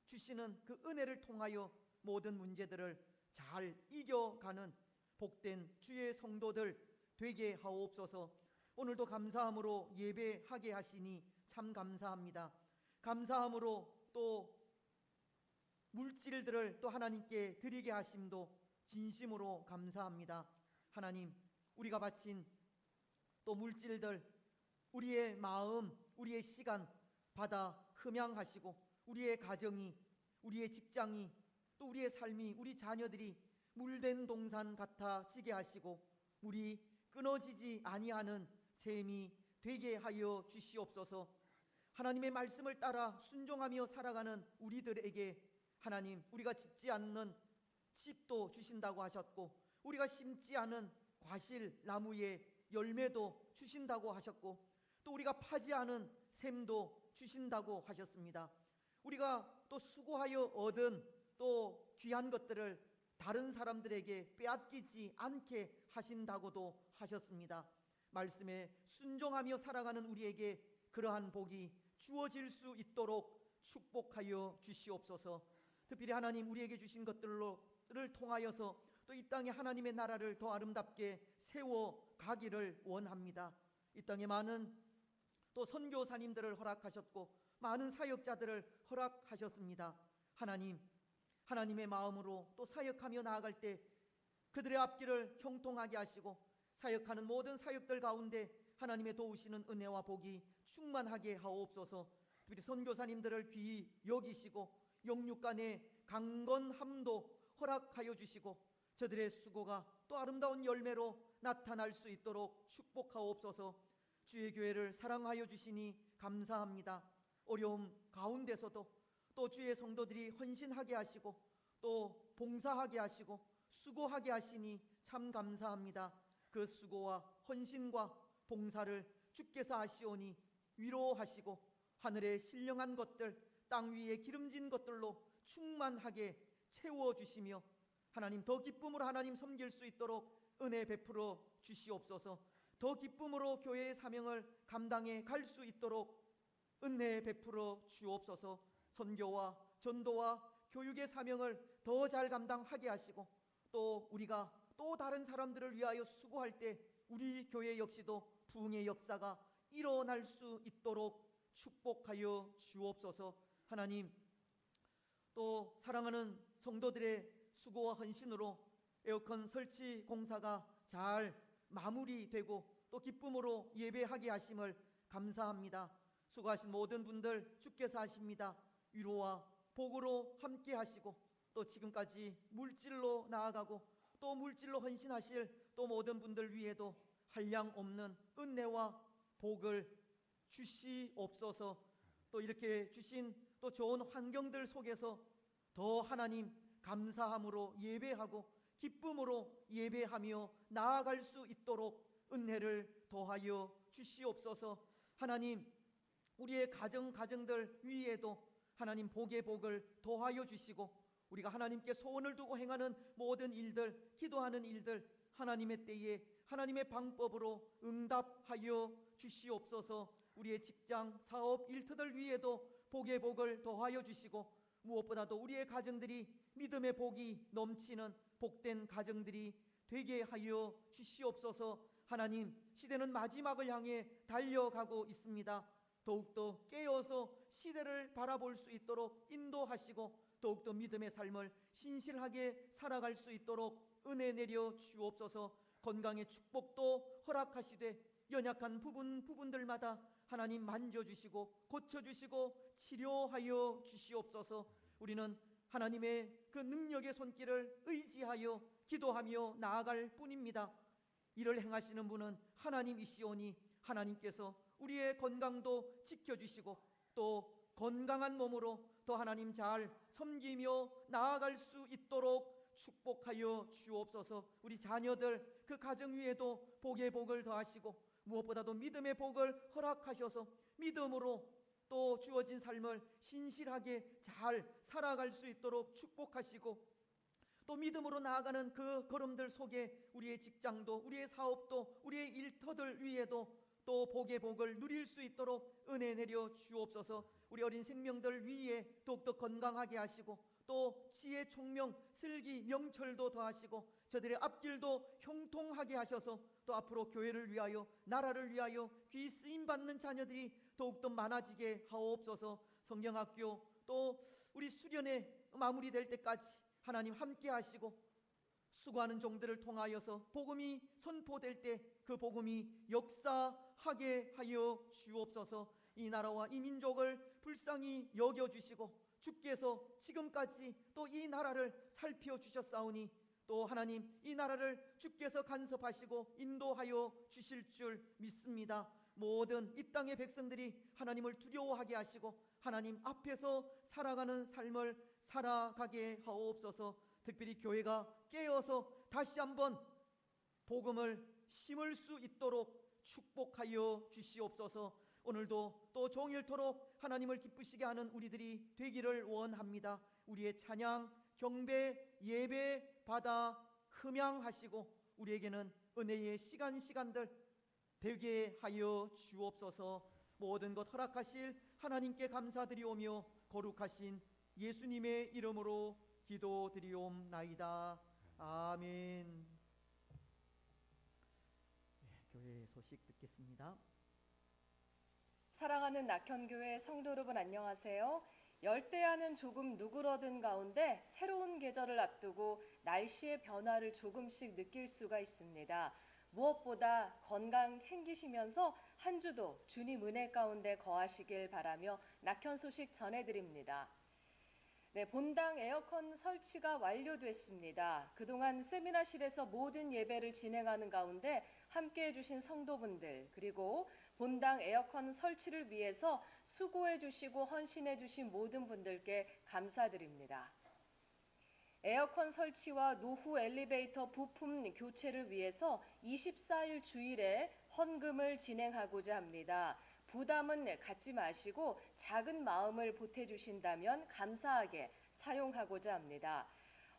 주시는 그 은혜를 통하여 모든 문제들을 잘 이겨가는 복된 주의 성도들 되게 하옵소서. 오늘도 감사함으로 예배하게 하시니 참 감사합니다. 감사함으로 또 물질들을 또 하나님께 드리게 하심도 진심으로 감사합니다. 하나님, 우리가 바친 또 물질들, 우리의 마음, 우리의 시간 받아 흠양하시고 우리의 가정이, 우리의 직장이, 또 우리의 삶이, 우리 자녀들이 물된 동산 같아지게 하시고 물이 끊어지지 아니하는 셈이 되게 하여 주시옵소서. 하나님의 말씀을 따라 순종하며 살아가는 우리들에게 하나님, 우리가 짓지 않는 집도 주신다고 하셨고 우리가 심지 않은 과실 나무의 열매도 주신다고 하셨고 또 우리가 파지 않은 샘도 주신다고 하셨습니다. 우리가 또 수고하여 얻은 또 귀한 것들을 다른 사람들에게 빼앗기지 않게 하신다고도 하셨습니다. 말씀에 순종하며 살아가는 우리에게 그러한 복이 주어질 수 있도록 축복하여 주시옵소서. 특별히 하나님 우리에게 주신 것들을 통하여서 또 이 땅에 하나님의 나라를 더 아름답게 세워 가기를 원합니다. 이 땅에 많은 또 선교사님들을 허락하셨고 많은 사역자들을 허락하셨습니다. 하나님, 하나님의 마음으로 또 사역하며 나아갈 때 그들의 앞길을 형통하게 하시고 사역하는 모든 사역들 가운데 하나님의 도우시는 은혜와 복이 충만하게 하옵소서. 특별히 선교사님들을 귀히 여기시고 영육간에 강건함도 허락하여 주시고 저들의 수고가 또 아름다운 열매로 나타날 수 있도록 축복하옵소서. 주의 교회를 사랑하여 주시니 감사합니다. 어려움 가운데서도 또 주의 성도들이 헌신하게 하시고 또 봉사하게 하시고 수고하게 하시니 참 감사합니다. 그 수고와 헌신과 봉사를 주께서 아시오니 위로하시고 하늘의 신령한 것들, 땅 위에 기름진 것들로 충만하게 채워주시며 하나님 더 기쁨으로 하나님 섬길 수 있도록 은혜 베풀어 주시옵소서. 더 기쁨으로 교회의 사명을 감당해 갈 수 있도록 은혜 베풀어 주옵소서. 선교와 전도와 교육의 사명을 더 잘 감당하게 하시고 또 우리가 또 다른 사람들을 위하여 수고할 때 우리 교회 역시도 부흥의 역사가 일어날 수 있도록 축복하여 주옵소서. 하나님 또 사랑하는 성도들의 수고와 헌신으로 에어컨 설치 공사가 잘 마무리되고 또 기쁨으로 예배하게 하심을 감사합니다. 수고하신 모든 분들 주께서 하십니다. 위로와 복으로 함께 하시고 또 지금까지 물질로 나아가고 또 물질로 헌신하실 또 모든 분들 위에도 한량 없는 은혜와 복을 주시옵소서. 또 이렇게 주신 또 좋은 환경들 속에서 더 하나님 감사함으로 예배하고 기쁨으로 예배하며 나아갈 수 있도록 은혜를 더하여 주시옵소서. 하나님 우리의 가정들 위에도 하나님 복의 복을 더하여 주시고 우리가 하나님께 소원을 두고 행하는 모든 일들, 기도하는 일들 하나님의 때에 하나님의 방법으로 응답하여 주시옵소서. 우리의 직장, 사업, 일터들 위에도 복의 복을 더하여 주시고 무엇보다도 우리의 가정들이 믿음의 복이 넘치는 복된 가정들이 되게 하여 주시옵소서. 하나님 시대는 마지막을 향해 달려가고 있습니다. 더욱더 깨어서 시대를 바라볼 수 있도록 인도하시고 더욱더 믿음의 삶을 신실하게 살아갈 수 있도록 은혜 내려 주옵소서. 건강의 축복도 허락하시되 연약한 부분들마다 하나님 만져주시고 고쳐주시고 치료하여 주시옵소서. 우리는 하나님의 그 능력의 손길을 의지하여 기도하며 나아갈 뿐입니다. 이를 행하시는 분은 하나님이시오니 하나님께서 우리의 건강도 지켜주시고 또 건강한 몸으로 더 하나님 잘 섬기며 나아갈 수 있도록 축복하여 주옵소서. 우리 자녀들 그 가정 위에도 복의 복을 더하시고 무엇보다도 믿음의 복을 허락하셔서 믿음으로 또 주어진 삶을 신실하게 잘 살아갈 수 있도록 축복하시고 또 믿음으로 나아가는 그 걸음들 속에 우리의 직장도 우리의 사업도 우리의 일터들 위에도 또 복의 복을 누릴 수 있도록 은혜 내려 주옵소서. 우리 어린 생명들 위에 더욱더 건강하게 하시고 또 지혜 총명 슬기 명철도 더하시고 저들의 앞길도 형통하게 하셔서 또 앞으로 교회를 위하여 나라를 위하여 귀 쓰임 받는 자녀들이 더욱더 많아지게 하옵소서. 성경학교 또 우리 수련회 마무리될 때까지 하나님 함께 하시고 수고하는 종들을 통하여서 복음이 선포될 때 그 복음이 역사하게 하여 주옵소서. 이 나라와 이 민족을 불쌍히 여겨주시고 주께서 지금까지 또 이 나라를 살펴주셨사오니 또 하나님 이 나라를 주께서 간섭하시고 인도하여 주실 줄 믿습니다. 모든 이 땅의 백성들이 하나님을 두려워하게 하시고 하나님 앞에서 살아가는 삶을 살아가게 하옵소서. 특별히 교회가 깨어서 다시 한번 복음을 심을 수 있도록 축복하여 주시옵소서. 오늘도 또 종일토록 하나님을 기쁘시게 하는 우리들이 되기를 원합니다. 우리의 찬양, 경배, 예배 받아 흠양하시고 우리에게는 은혜의 시간들 되게 하여 주옵소서. 모든 것 허락하실 하나님께 감사드리오며 거룩하신 예수님의 이름으로 기도드리옵나이다. 아멘. 교회 소식 듣겠습니다. 사랑하는 낙현교회 성도 여러분 안녕하세요. 열대야는 조금 누그러든 가운데 새로운 계절을 앞두고 날씨의 변화를 조금씩 느낄 수가 있습니다. 무엇보다 건강 챙기시면서 한 주도 주님 은혜 가운데 거하시길 바라며 낙현 소식 전해드립니다. 네, 본당 에어컨 설치가 완료됐습니다. 그동안 세미나실에서 모든 예배를 진행하는 가운데 함께해 주신 성도분들, 그리고 본당 에어컨 설치를 위해서 수고해 주시고 헌신해 주신 모든 분들께 감사드립니다. 에어컨 설치와 노후 엘리베이터 부품 교체를 위해서 24일 주일에 헌금을 진행하고자 합니다. 부담은 갖지 마시고 작은 마음을 보태주신다면 감사하게 사용하고자 합니다.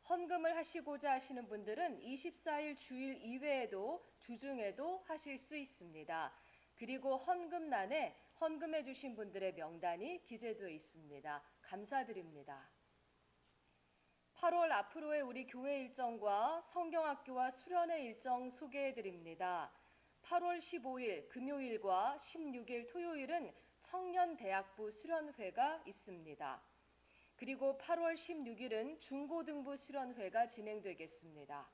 헌금을 하시고자 하시는 분들은 24일 주일 이외에도 주중에도 하실 수 있습니다. 그리고 헌금란에 헌금해 주신 분들의 명단이 기재되어 있습니다. 감사드립니다. 8월 앞으로의 우리 교회 일정과 성경학교와 수련회 일정 소개해 드립니다. 8월 15일 금요일과 16일 토요일은 청년대학부 수련회가 있습니다. 그리고 8월 16일은 중고등부 수련회가 진행되겠습니다.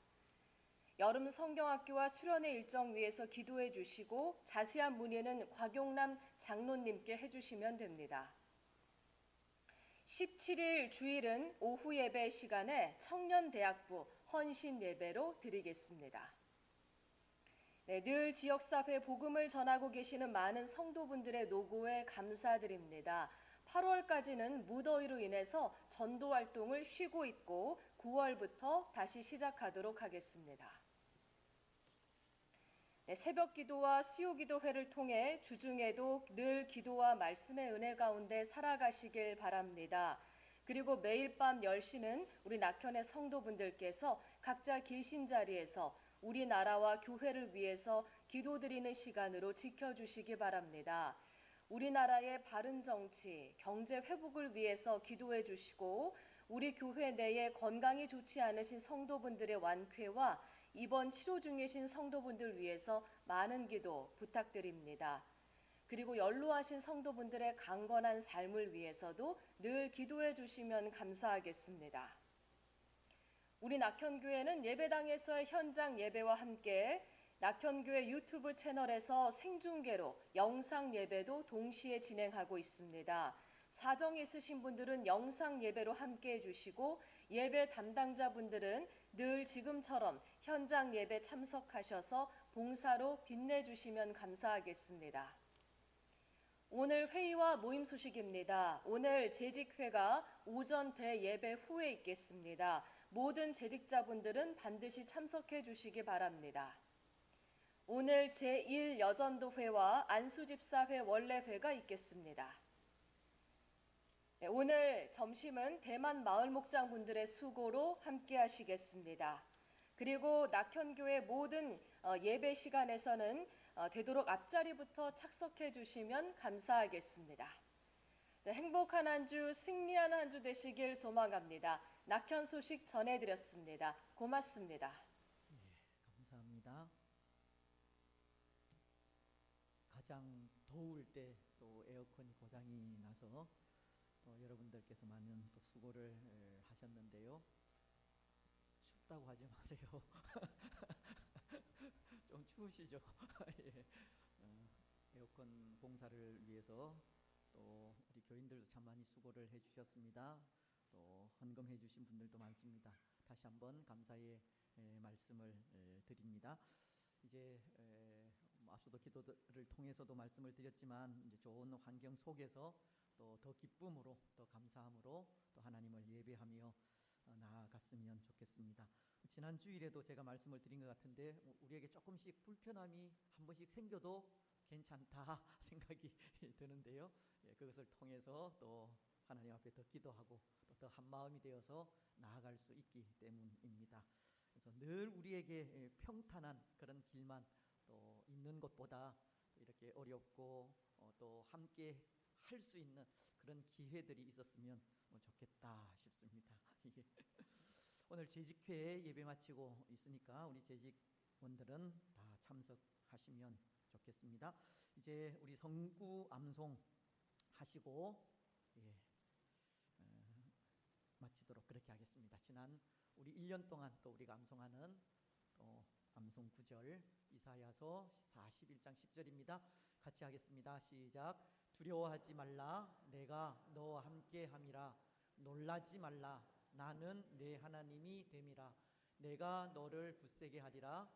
여름 성경학교와 수련회 일정 위해서 기도해 주시고 자세한 문의는 곽용남 장로님께 해주시면 됩니다. 17일 주일은 오후 예배 시간에 청년대학부 헌신 예배로 드리겠습니다. 네, 늘 지역사회 복음을 전하고 계시는 많은 성도분들의 노고에 감사드립니다. 8월까지는 무더위로 인해서 전도 활동을 쉬고 있고 9월부터 다시 시작하도록 하겠습니다. 네, 새벽 기도와 수요 기도회를 통해 주중에도 늘 기도와 말씀의 은혜 가운데 살아가시길 바랍니다. 그리고 매일 밤 10시는 우리 낙현의 성도분들께서 각자 계신 자리에서 우리나라와 교회를 위해서 기도드리는 시간으로 지켜주시기 바랍니다. 우리나라의 바른 정치, 경제 회복을 위해서 기도해 주시고 우리 교회 내에 건강이 좋지 않으신 성도분들의 완쾌와 입원 치료 중이신 성도분들 위해서 많은 기도 부탁드립니다. 그리고 연로하신 성도분들의 강건한 삶을 위해서도 늘 기도해 주시면 감사하겠습니다. 우리 낙현교회는 예배당에서의 현장 예배와 함께 낙현교회 유튜브 채널에서 생중계로 영상 예배도 동시에 진행하고 있습니다. 사정이 있으신 분들은 영상 예배로 함께해 주시고 예배 담당자분들은 늘 지금처럼 현장 예배 참석하셔서 봉사로 빛내주시면 감사하겠습니다. 오늘 회의와 모임 소식입니다. 오늘 재직회가 오전 대예배 후에 있겠습니다. 모든 재직자분들은 반드시 참석해 주시기 바랍니다. 오늘 제1여전도회와 안수집사회 원래회가 있겠습니다. 오늘 점심은 대만 마을목장분들의 수고로 함께 하시겠습니다. 그리고 낙현교회 모든 예배 시간에서는 되도록 앞자리부터 착석해 주시면 감사하겠습니다. 네, 행복한 한 주, 승리하는 한 주 되시길 소망합니다. 낙현 소식 전해드렸습니다. 고맙습니다. 감사합니다. 가장 더울 때 또 에어컨이 고장이 나서 또 여러분들께서 많은 또 수고를 하셨는데요. 춥다고 하지 마세요. 좀 추우시죠? 예. 에어컨 봉사를 위해서 또 우리 교인들도 참 많이 수고를 해주셨습니다. 또 헌금해 주신 분들도 많습니다. 다시 한번 감사의 말씀을 드립니다. 이제 앞서도 기도를 통해서도 말씀을 드렸지만 이제 좋은 환경 속에서 또 더 기쁨으로 더 감사함으로 또 하나님을 예배하며 나아갔으면 좋겠습니다. 지난 주일에도 제가 말씀을 드린 것 같은데 우리에게 조금씩 불편함이 한 번씩 생겨도 괜찮다 생각이 드는데요. 예, 그것을 통해서 또 하나님 앞에 더 기도하고 또 더 한 마음이 되어서 나아갈 수 있기 때문입니다. 그래서 늘 우리에게 평탄한 그런 길만 또 있는 것보다 이렇게 어렵고 또 함께 할 수 있는 그런 기회들이 있었으면 좋겠다 싶습니다. 오늘 재직회 예배 마치고 있으니까 우리 재직원들은 다 참석하시면 좋겠습니다. 이제 우리 성구 암송 하시고 마치도록 그렇게 하겠습니다. 지난 우리 1년 동안 또 우리가 암송하는 또 암송 구절 이사야서 41장 10절입니다. 같이 하겠습니다. 시작. 두려워하지 말라. 내가 너와 함께 함이라. 놀라지 말라. 나는 내 하나님이 됨이라. 내가 너를 굳세게 하리라.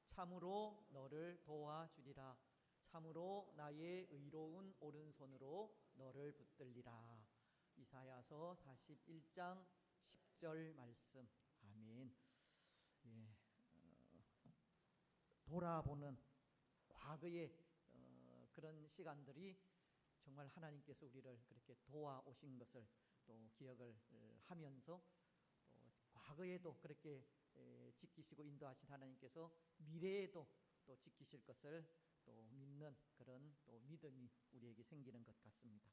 참으로 너를 도와주리라. 참으로 나의 의로운 오른손으로 너를 붙들리라. 이사야서 41장 10절 말씀. 아멘. 예, 돌아보는 과거의 그런 시간들이 정말 하나님께서 우리를 그렇게 도와오신 것을 또 기억을 하면서 또 과거에도 그렇게 지키시고 인도하신 하나님께서 미래에도 또 지키실 것을 또 믿는 그런 또 믿음이 우리에게 생기는 것 같습니다.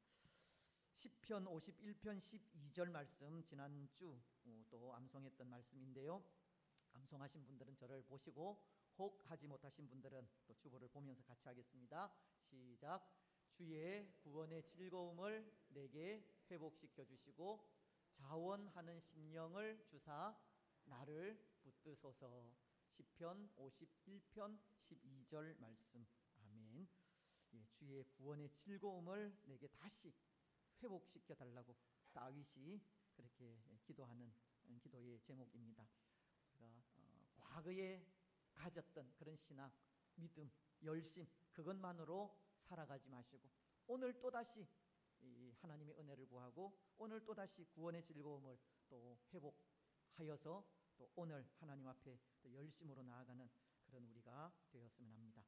시편 51편 12절 말씀 지난주 또 암송했던 말씀인데요. 암송하신 분들은 저를 보시고 혹 하지 못하신 분들은 또 주보를 보면서 같이 하겠습니다. 시작. 주의 구원의 즐거움을 내게 회복시켜 주시고 자원하는 심령을 주사 나를 붙드소서. 시편 51편 12절 말씀. 아멘. 예, 주의 구원의 즐거움을 내게 다시 회복시켜 달라고 다윗이 그렇게 기도하는 기도의 제목입니다. 제가 과거에 가졌던 그런 신앙, 믿음, 열심 그것만으로 살아가지 마시고 오늘 또다시 하나님의 은혜를 구하고 오늘 또다시 구원의 즐거움을 또 회복하여서 또 오늘 하나님 앞에 또 열심으로 나아가는 그런 우리가 되었으면 합니다.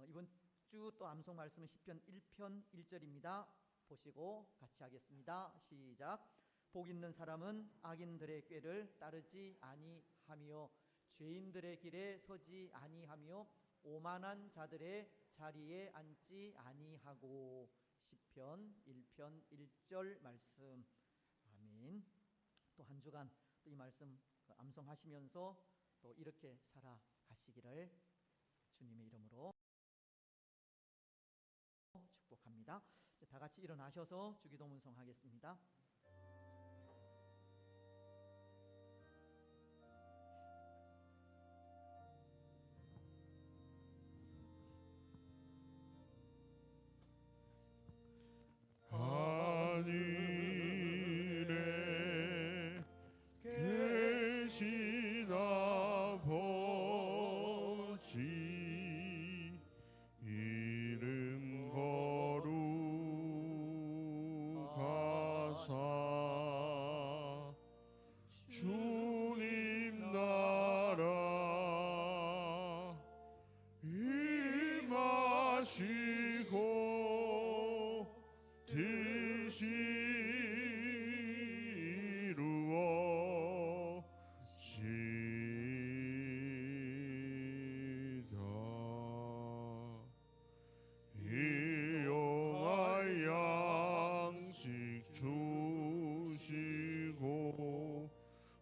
이번 주 또 암송 말씀은 시편 1편 1절입니다. 보시고 같이 하겠습니다. 시작. 복 있는 사람은 악인들의 꾀를 따르지 아니하며 죄인들의 길에 서지 아니하며 오만한 자들의 자리에 앉지 아니하고. 시편 1편 1절 말씀. 아멘. 또 한 주간 또 이 말씀 암송하시면서 또 이렇게 살아가시기를 주님의 이름으로 축복합니다. 다 같이 일어나셔서 주기도 문성하겠습니다. 하늘에 계시나 보지 이름 거룩하사 주님 나라 임하시고 뜻이 이루어지다. 일용할 양식 주시고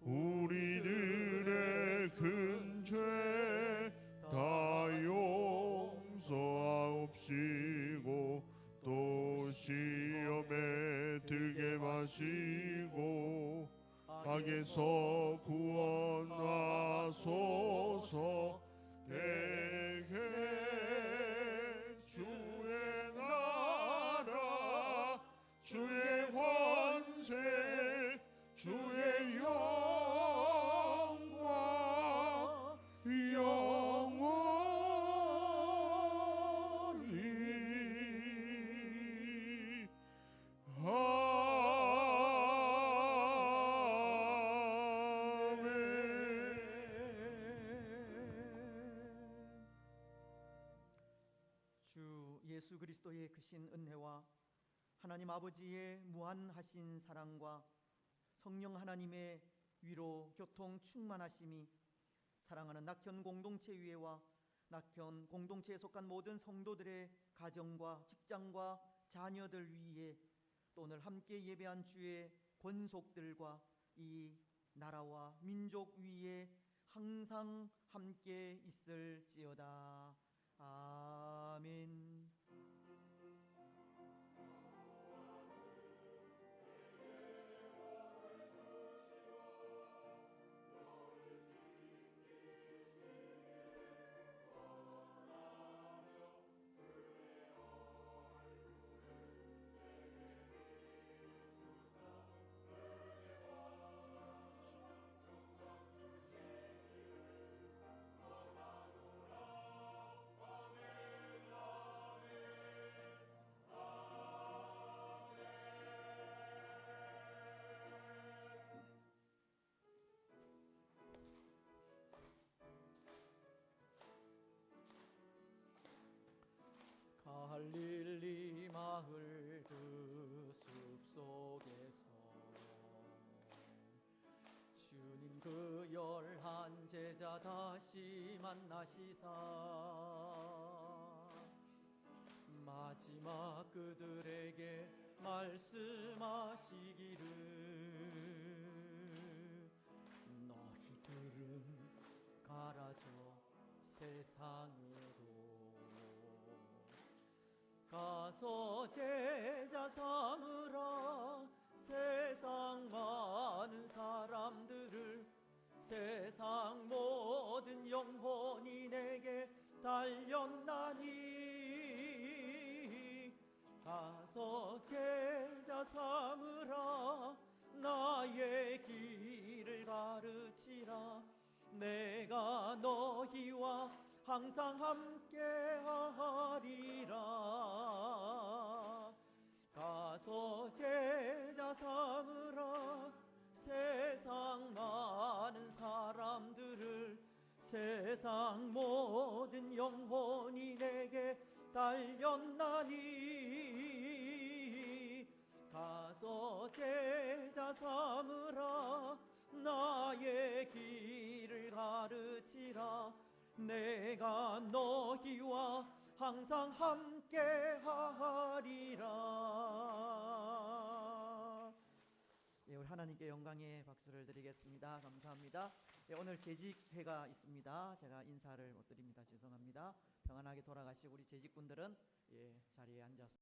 우리들의 큰 죄 다 용서하옵시고 또 시험에 들게 마시고 악에서 구원하소서. 대개 주의 나라 주의 권세 주의 영광 영원히 주 예수 그리스도의 크신 은혜와 하나님 아버지의 무한하신 사랑과 성령 하나님의 위로 교통 충만하심이 사랑하는 낙현 공동체 위에와 낙현 공동체에 속한 모든 성도들의 가정과 직장과 자녀들 위에 또 오늘 함께 예배한 주의 권속들과 이 나라와 민족 위에 항상 함께 있을지어다. 아멘. 갈릴리 마을 그 숲속에서 주님 그 11 제자 다시 만나시사 마지막 그들에게 말씀하시기를 너희들은 가라져 세상으로 가서 제자 삼으라 세상 많은 사람들을 세상 모든 영혼이 내게 달렸나니 가서 제자 삼으라 나의 길을 가르치라 내가 너희와 항상 함께하리라 가서 제자 삼으라 세상 많은 사람들을 세상 모든 영혼이 내게 달렸나니 가서 제자 삼으라 나의 길을 가르치라 내가 너희와 항상 함께하리라. 예, 우리 하나님께 영광의 박수를 드리겠습니다. 감사합니다. 예, 오늘 재직회가 있습니다. 제가 인사를 못 드립니다. 죄송합니다. 평안하게 돌아가시고 우리 재직분들은 예, 자리에 앉아서